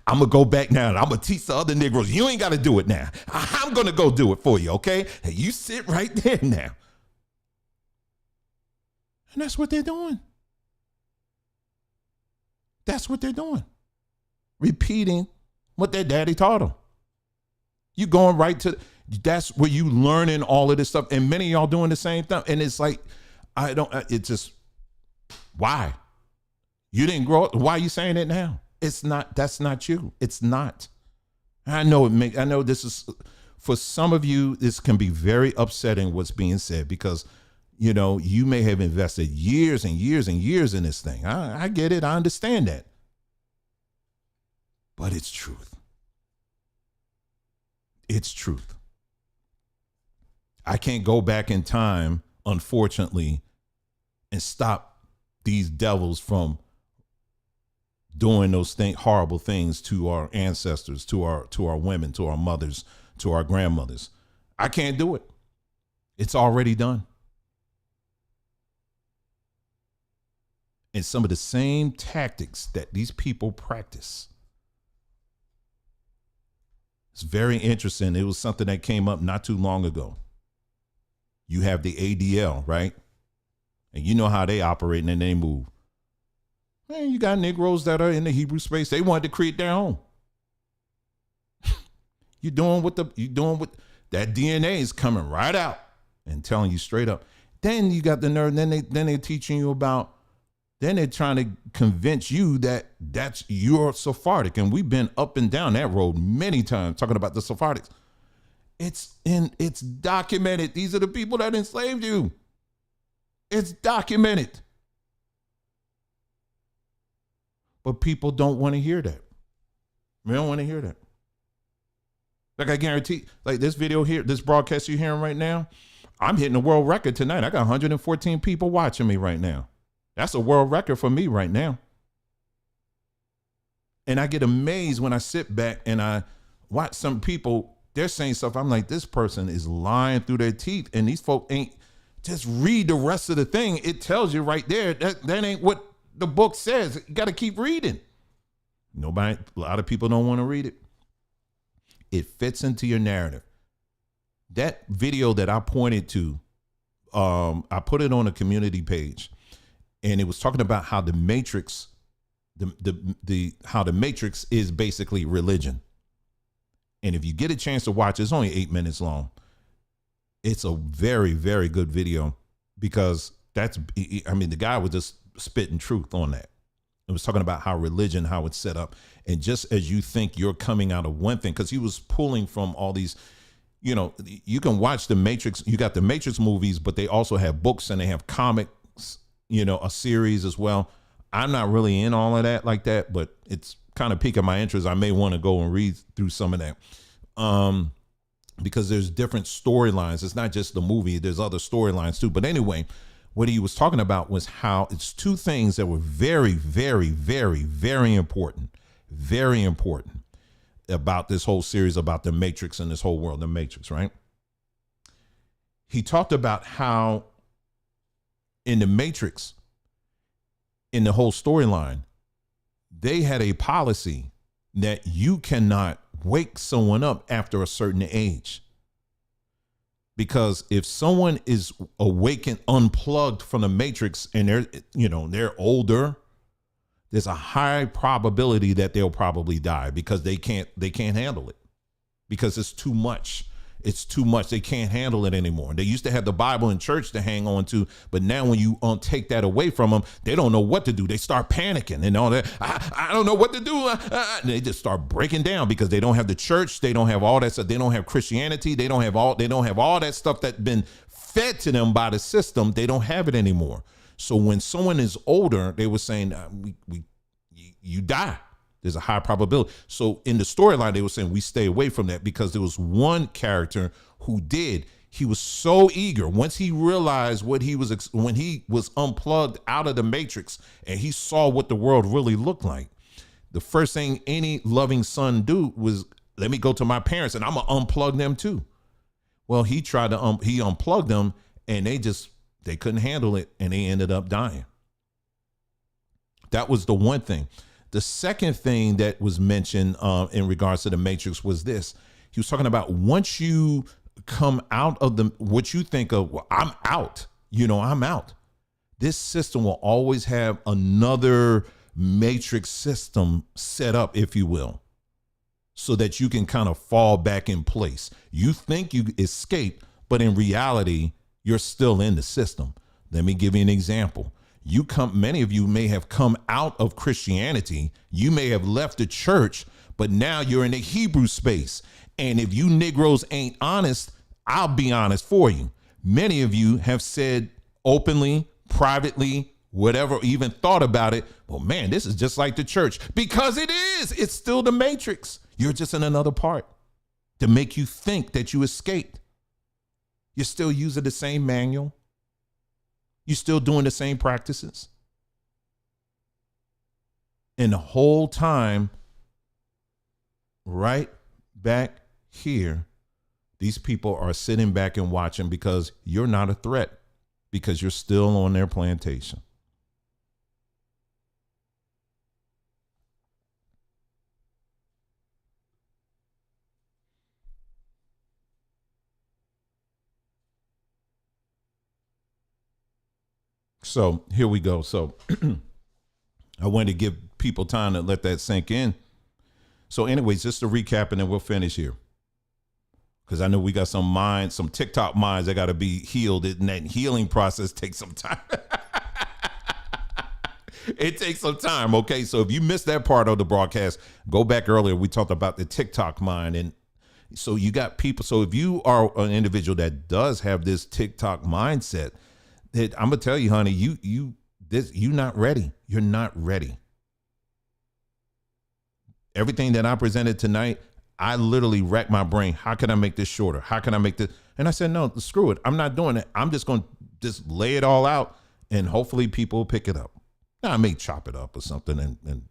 I'm going to go back now and I'm going to teach the other Negroes. You ain't got to do it now. I'm going to go do it for you. Okay. Hey, you sit right there now. And that's what they're doing. That's what they're doing. Repeating what their daddy taught them. You going right to, that's where you learning all of this stuff. And many of y'all doing the same thing. And it's like, it's just, why? You didn't grow up. Why are you saying it now? It's not, that's not you. It's not. I know this is, for some of you, this can be very upsetting what's being said, because you may have invested years and years and years in this thing. I get it. I understand that. But it's truth. It's truth. I can't go back in time, unfortunately, and stop these devils from doing those horrible things to our ancestors, to our women, to our mothers, to our grandmothers. I can't do it. It's already done. And some of the same tactics that these people practice. It's very interesting. It was something that came up not too long ago. You have the ADL, right? And you know how they operate and they move. Man, you got Negroes that are in the Hebrew space. They wanted to create their own. You're doing what that DNA is coming right out and telling you straight up. Then you got the nerve. Then they're teaching you about. Then they're trying to convince you that that's your Sephardic. And we've been up and down that road many times talking about the Sephardics. It's documented. These are the people that enslaved you. It's documented. But people don't want to hear that. They don't want to hear that. Like I guarantee, like this video here, this broadcast you're hearing right now, I'm hitting a world record tonight. I got 114 people watching me right now. That's a world record for me right now. And I get amazed when I sit back and I watch some people, they're saying stuff. I'm like, this person is lying through their teeth. And these folk ain't, just read the rest of the thing. It tells you right there that ain't what the book says. You got to keep reading. A lot of people don't want to read it. It fits into your narrative. That video that I pointed to, I put it on a community page, and it was talking about how the Matrix, how the Matrix is basically religion. And if you get a chance to watch, it's only 8 minutes long. It's a very, very good video because the guy was just spitting truth on that. It was talking about how religion, how it's set up. And just as you think you're coming out of one thing, because he was pulling from all these, you can watch the Matrix. You got the Matrix movies, but they also have books and they have comics, a series as well. I'm not really in all of that like that, but it's kind of piquing my interest. I may want to go and read through some of that. Because there's different storylines. It's not just the movie. There's other storylines too. But anyway, what he was talking about was how it's two things that were very, very, very, very important about this whole series, about the Matrix and this whole world, the Matrix, right? He talked about how in the Matrix, in the whole storyline, they had a policy that you cannot wake someone up after a certain age. Because if someone is awakened, unplugged from the Matrix, and they're older, there's a high probability that they'll probably die because they can't handle it, because it's too much. It's too much. They can't handle it anymore. They used to have the Bible in church to hang on to, but now when you take that away from them, they don't know what to do. They start panicking and all that. I don't know what to do. They just start breaking down because they don't have the church. They don't have all that stuff. They don't have Christianity. They don't have all that stuff that's been fed to them by the system. They don't have it anymore. So when someone is older, they were saying, you die. There's a high probability. So in the storyline, they were saying we stay away from that because there was one character who did. He was so eager once he realized when he was unplugged out of the Matrix and he saw what the world really looked like. The first thing any loving son do was, let me go to my parents and I'm gonna unplug them too. Well, he tried to he unplugged them and they couldn't handle it and they ended up dying. That was the one thing. The second thing that was mentioned in regards to the Matrix was this. He was talking about once you come out of what you think of, well, I'm out, I'm out. This system will always have another Matrix system set up, if you will, so that you can kind of fall back in place. You think you escape, but in reality, you're still in the system. Let me give you an example. Many of you may have come out of Christianity. You may have left the church, but now you're in the Hebrew space. And if you Negroes ain't honest, I'll be honest for you. Many of you have said openly, privately, whatever, even thought about it. Well, man, this is just like the church, because it is. It's still the Matrix. You're just in another part to make you think that you escaped. You're still using the same manual. You're still doing the same practices. And the whole time, right back here, these people are sitting back and watching because you're not a threat, because you're still on their plantation. So here we go. So I wanted to give people time to let that sink in. So anyways, just to recap and then we'll finish here. Because I know we got some TikTok minds that got to be healed. And that healing process takes some time. It takes some time. Okay. So if you missed that part of the broadcast, go back earlier. We talked about the TikTok mind. And so you got people. So if you are an individual that does have this TikTok mindset, that I'm gonna tell you, honey, you're not ready. You're not ready. Everything that I presented tonight, I literally racked my brain. How can I make this shorter? How can I make this? And I said, no, screw it. I'm not doing it. I'm just going to just lay it all out and hopefully people will pick it up. Now I may chop it up or something and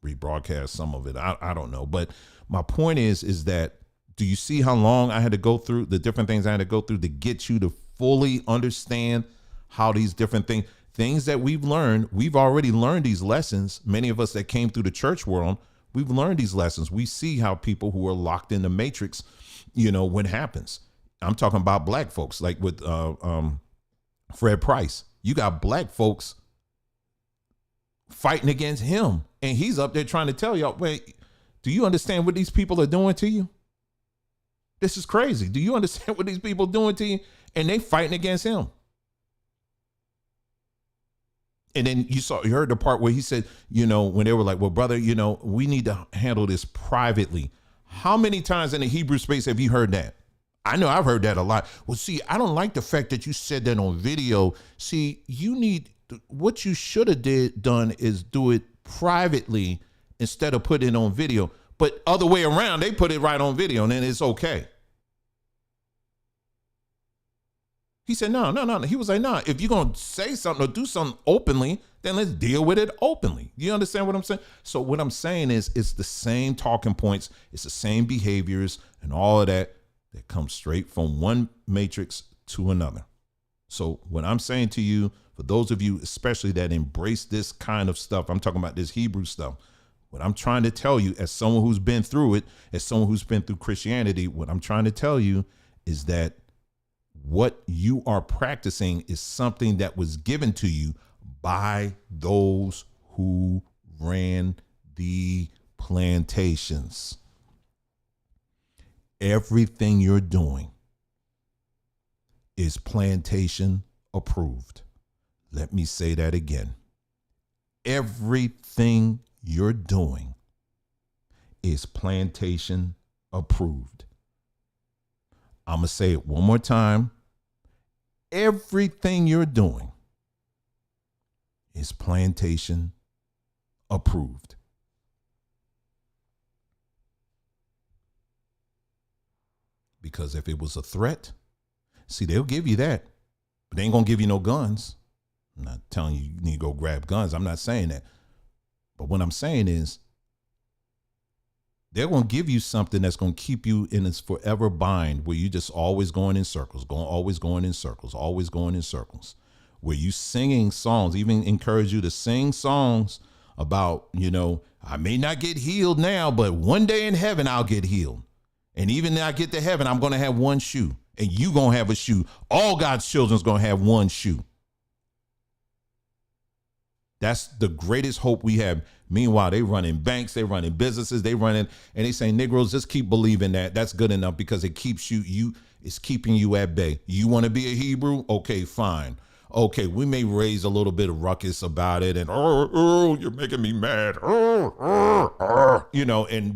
rebroadcast some of it. I don't know. But my point is that, do you see how long I had to go through, the different things I had to go through to get you to fully understand how these different things that we've learned, we've already learned these lessons. Many of us that came through the church world, we've learned these lessons. We see how people who are locked in the matrix, what happens. I'm talking about black folks, like with Fred Price. You got black folks fighting against him, and he's up there trying to tell y'all, wait, do you understand what these people are doing to you? This is crazy. Do you understand what these people are doing to you? And they fighting against him. And then you heard the part where he said, when they were like, well, brother, we need to handle this privately. How many times in the Hebrew space have you heard that? I know I've heard that a lot. Well, see, I don't like the fact that you said that on video. See, what you should have done is do it privately instead of putting it on video. But other way around, they put it right on video and then it's okay. He said, no. He was like, no, if you're going to say something or do something openly, then let's deal with it openly. You understand what I'm saying? So what I'm saying is it's the same talking points. It's the same behaviors and all of that comes straight from one matrix to another. So what I'm saying to you, for those of you especially that embrace this kind of stuff, I'm talking about this Hebrew stuff. What I'm trying to tell you, as someone who's been through it, as someone who's been through Christianity, what I'm trying to tell you is that what you are practicing is something that was given to you by those who ran the plantations. Everything you're doing is plantation approved. Let me say that again. Everything you're doing is plantation approved. I'm going to say it one more time. Everything you're doing is plantation approved. Because if it was a threat, see, they'll give you that, but they ain't going to give you no guns. I'm not telling you you need to go grab guns. I'm not saying that. But what I'm saying is they're going to give you something that's going to keep you in this forever bind where you just always going in circles, always going in circles, where you singing songs, even encourage you to sing songs about, I may not get healed now, but one day in heaven, I'll get healed. And even when I get to heaven, I'm going to have one shoe and you going to have a shoe. All God's children's going to have one shoe. That's the greatest hope we have. Meanwhile, they running banks, they running businesses, they running, and they say, Negroes, just keep believing that. That's good enough because it keeps it's keeping you at bay. You want to be a Hebrew? Okay, fine. Okay, we may raise a little bit of ruckus about it and, you're making me mad, and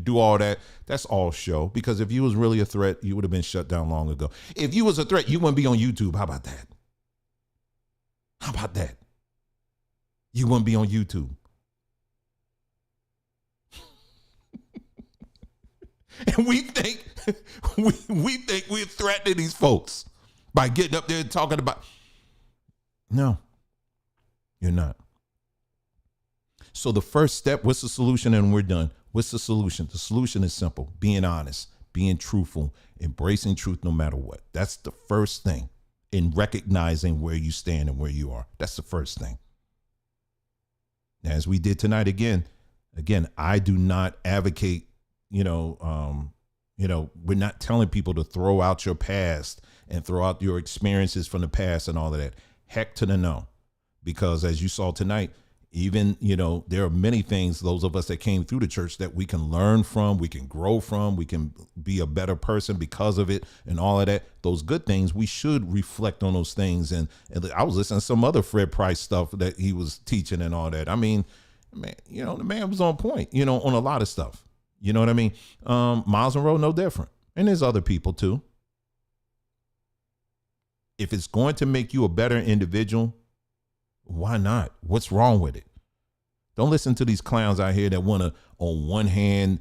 do all that. That's all show, because if you was really a threat, you would have been shut down long ago. If you was a threat, you wouldn't be on YouTube. How about that? How about that? You wouldn't be on YouTube. And we think we're threatening these folks by getting up there and talking about. No, you're not. So the first step, what's the solution? And we're done. What's the solution? The solution is simple. Being honest, being truthful, embracing truth no matter what. That's the first thing in recognizing where you stand and where you are. That's the first thing. Now, as we did tonight, again, I do not advocate, we're not telling people to throw out your past and throw out your experiences from the past and all of that. Heck to the no. Because as you saw tonight, even, there are many things, those of us that came through the church, that we can learn from, we can grow from, we can be a better person because of it and all of that. Those good things, we should reflect on those things. And I was listening to some other Fred Price stuff that he was teaching and all that. I mean, man, the man was on point, on a lot of stuff. You know what I mean? Miles Monroe, no different. And there's other people too. If it's going to make you a better individual, why not? What's wrong with it? Don't listen to these clowns out here that want to, on one hand,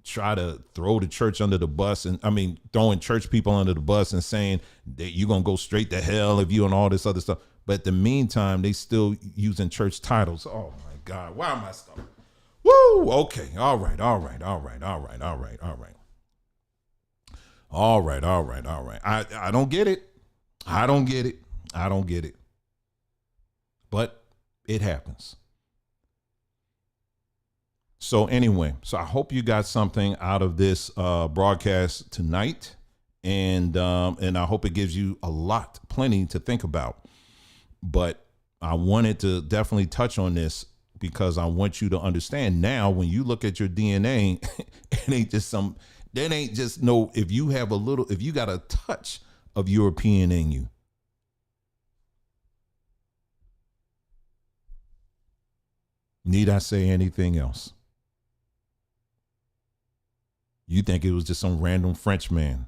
try to throw the church under the bus, and I mean throwing church people under the bus and saying that you're gonna go straight to hell if you and all this other stuff. But in the meantime, they still using church titles. Oh my God, why am I stuck? Woo! Okay, all right. I don't get it. I don't get it. But it happens. So anyway, I hope you got something out of this broadcast tonight, and I hope it gives you plenty to think about. But I wanted to definitely touch on this because I want you to understand now when you look at your DNA, it ain't just if you got a touch of European in you. Need I say anything else? You think it was just some random French man.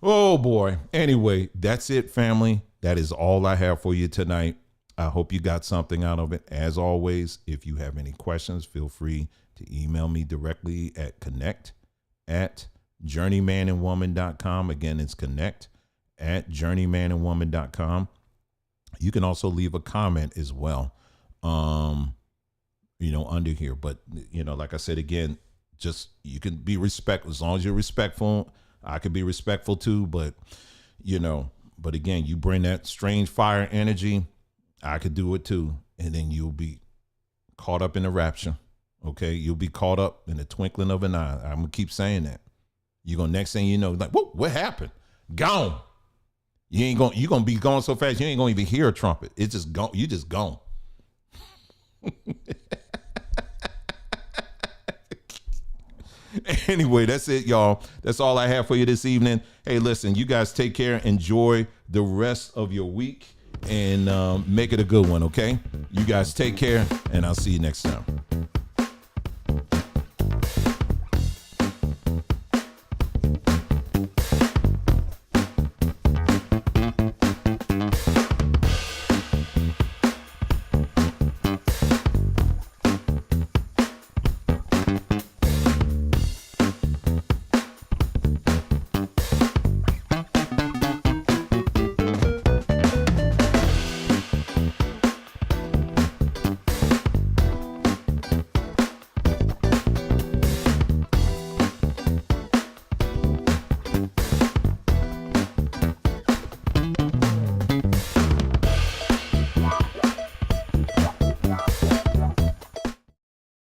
Oh boy. Anyway, that's it, family. That is all I have for you tonight. I hope you got something out of it. As always, if you have any questions, feel free to email me directly at connect@journeymanandwoman.com. Again, it's connect@journeymanandwoman.com. You can also leave a comment as well, under here. But, like I said, again, just you can be respectful as long as you're respectful. I could be respectful too, but again, you bring that strange fire energy, I could do it too. And then you'll be caught up in the rapture. Okay. You'll be caught up in the twinkling of an eye. I'm gonna keep saying that. Next thing you know, like, whoa, what happened? Gone. You're gonna be gone so fast, you ain't gonna even hear a trumpet. It's just gone. You just gone. Anyway, that's it, y'all. That's all I have for you this evening. Hey, listen, you guys take care. Enjoy the rest of your week and make it a good one, okay? You guys take care, and I'll see you next time.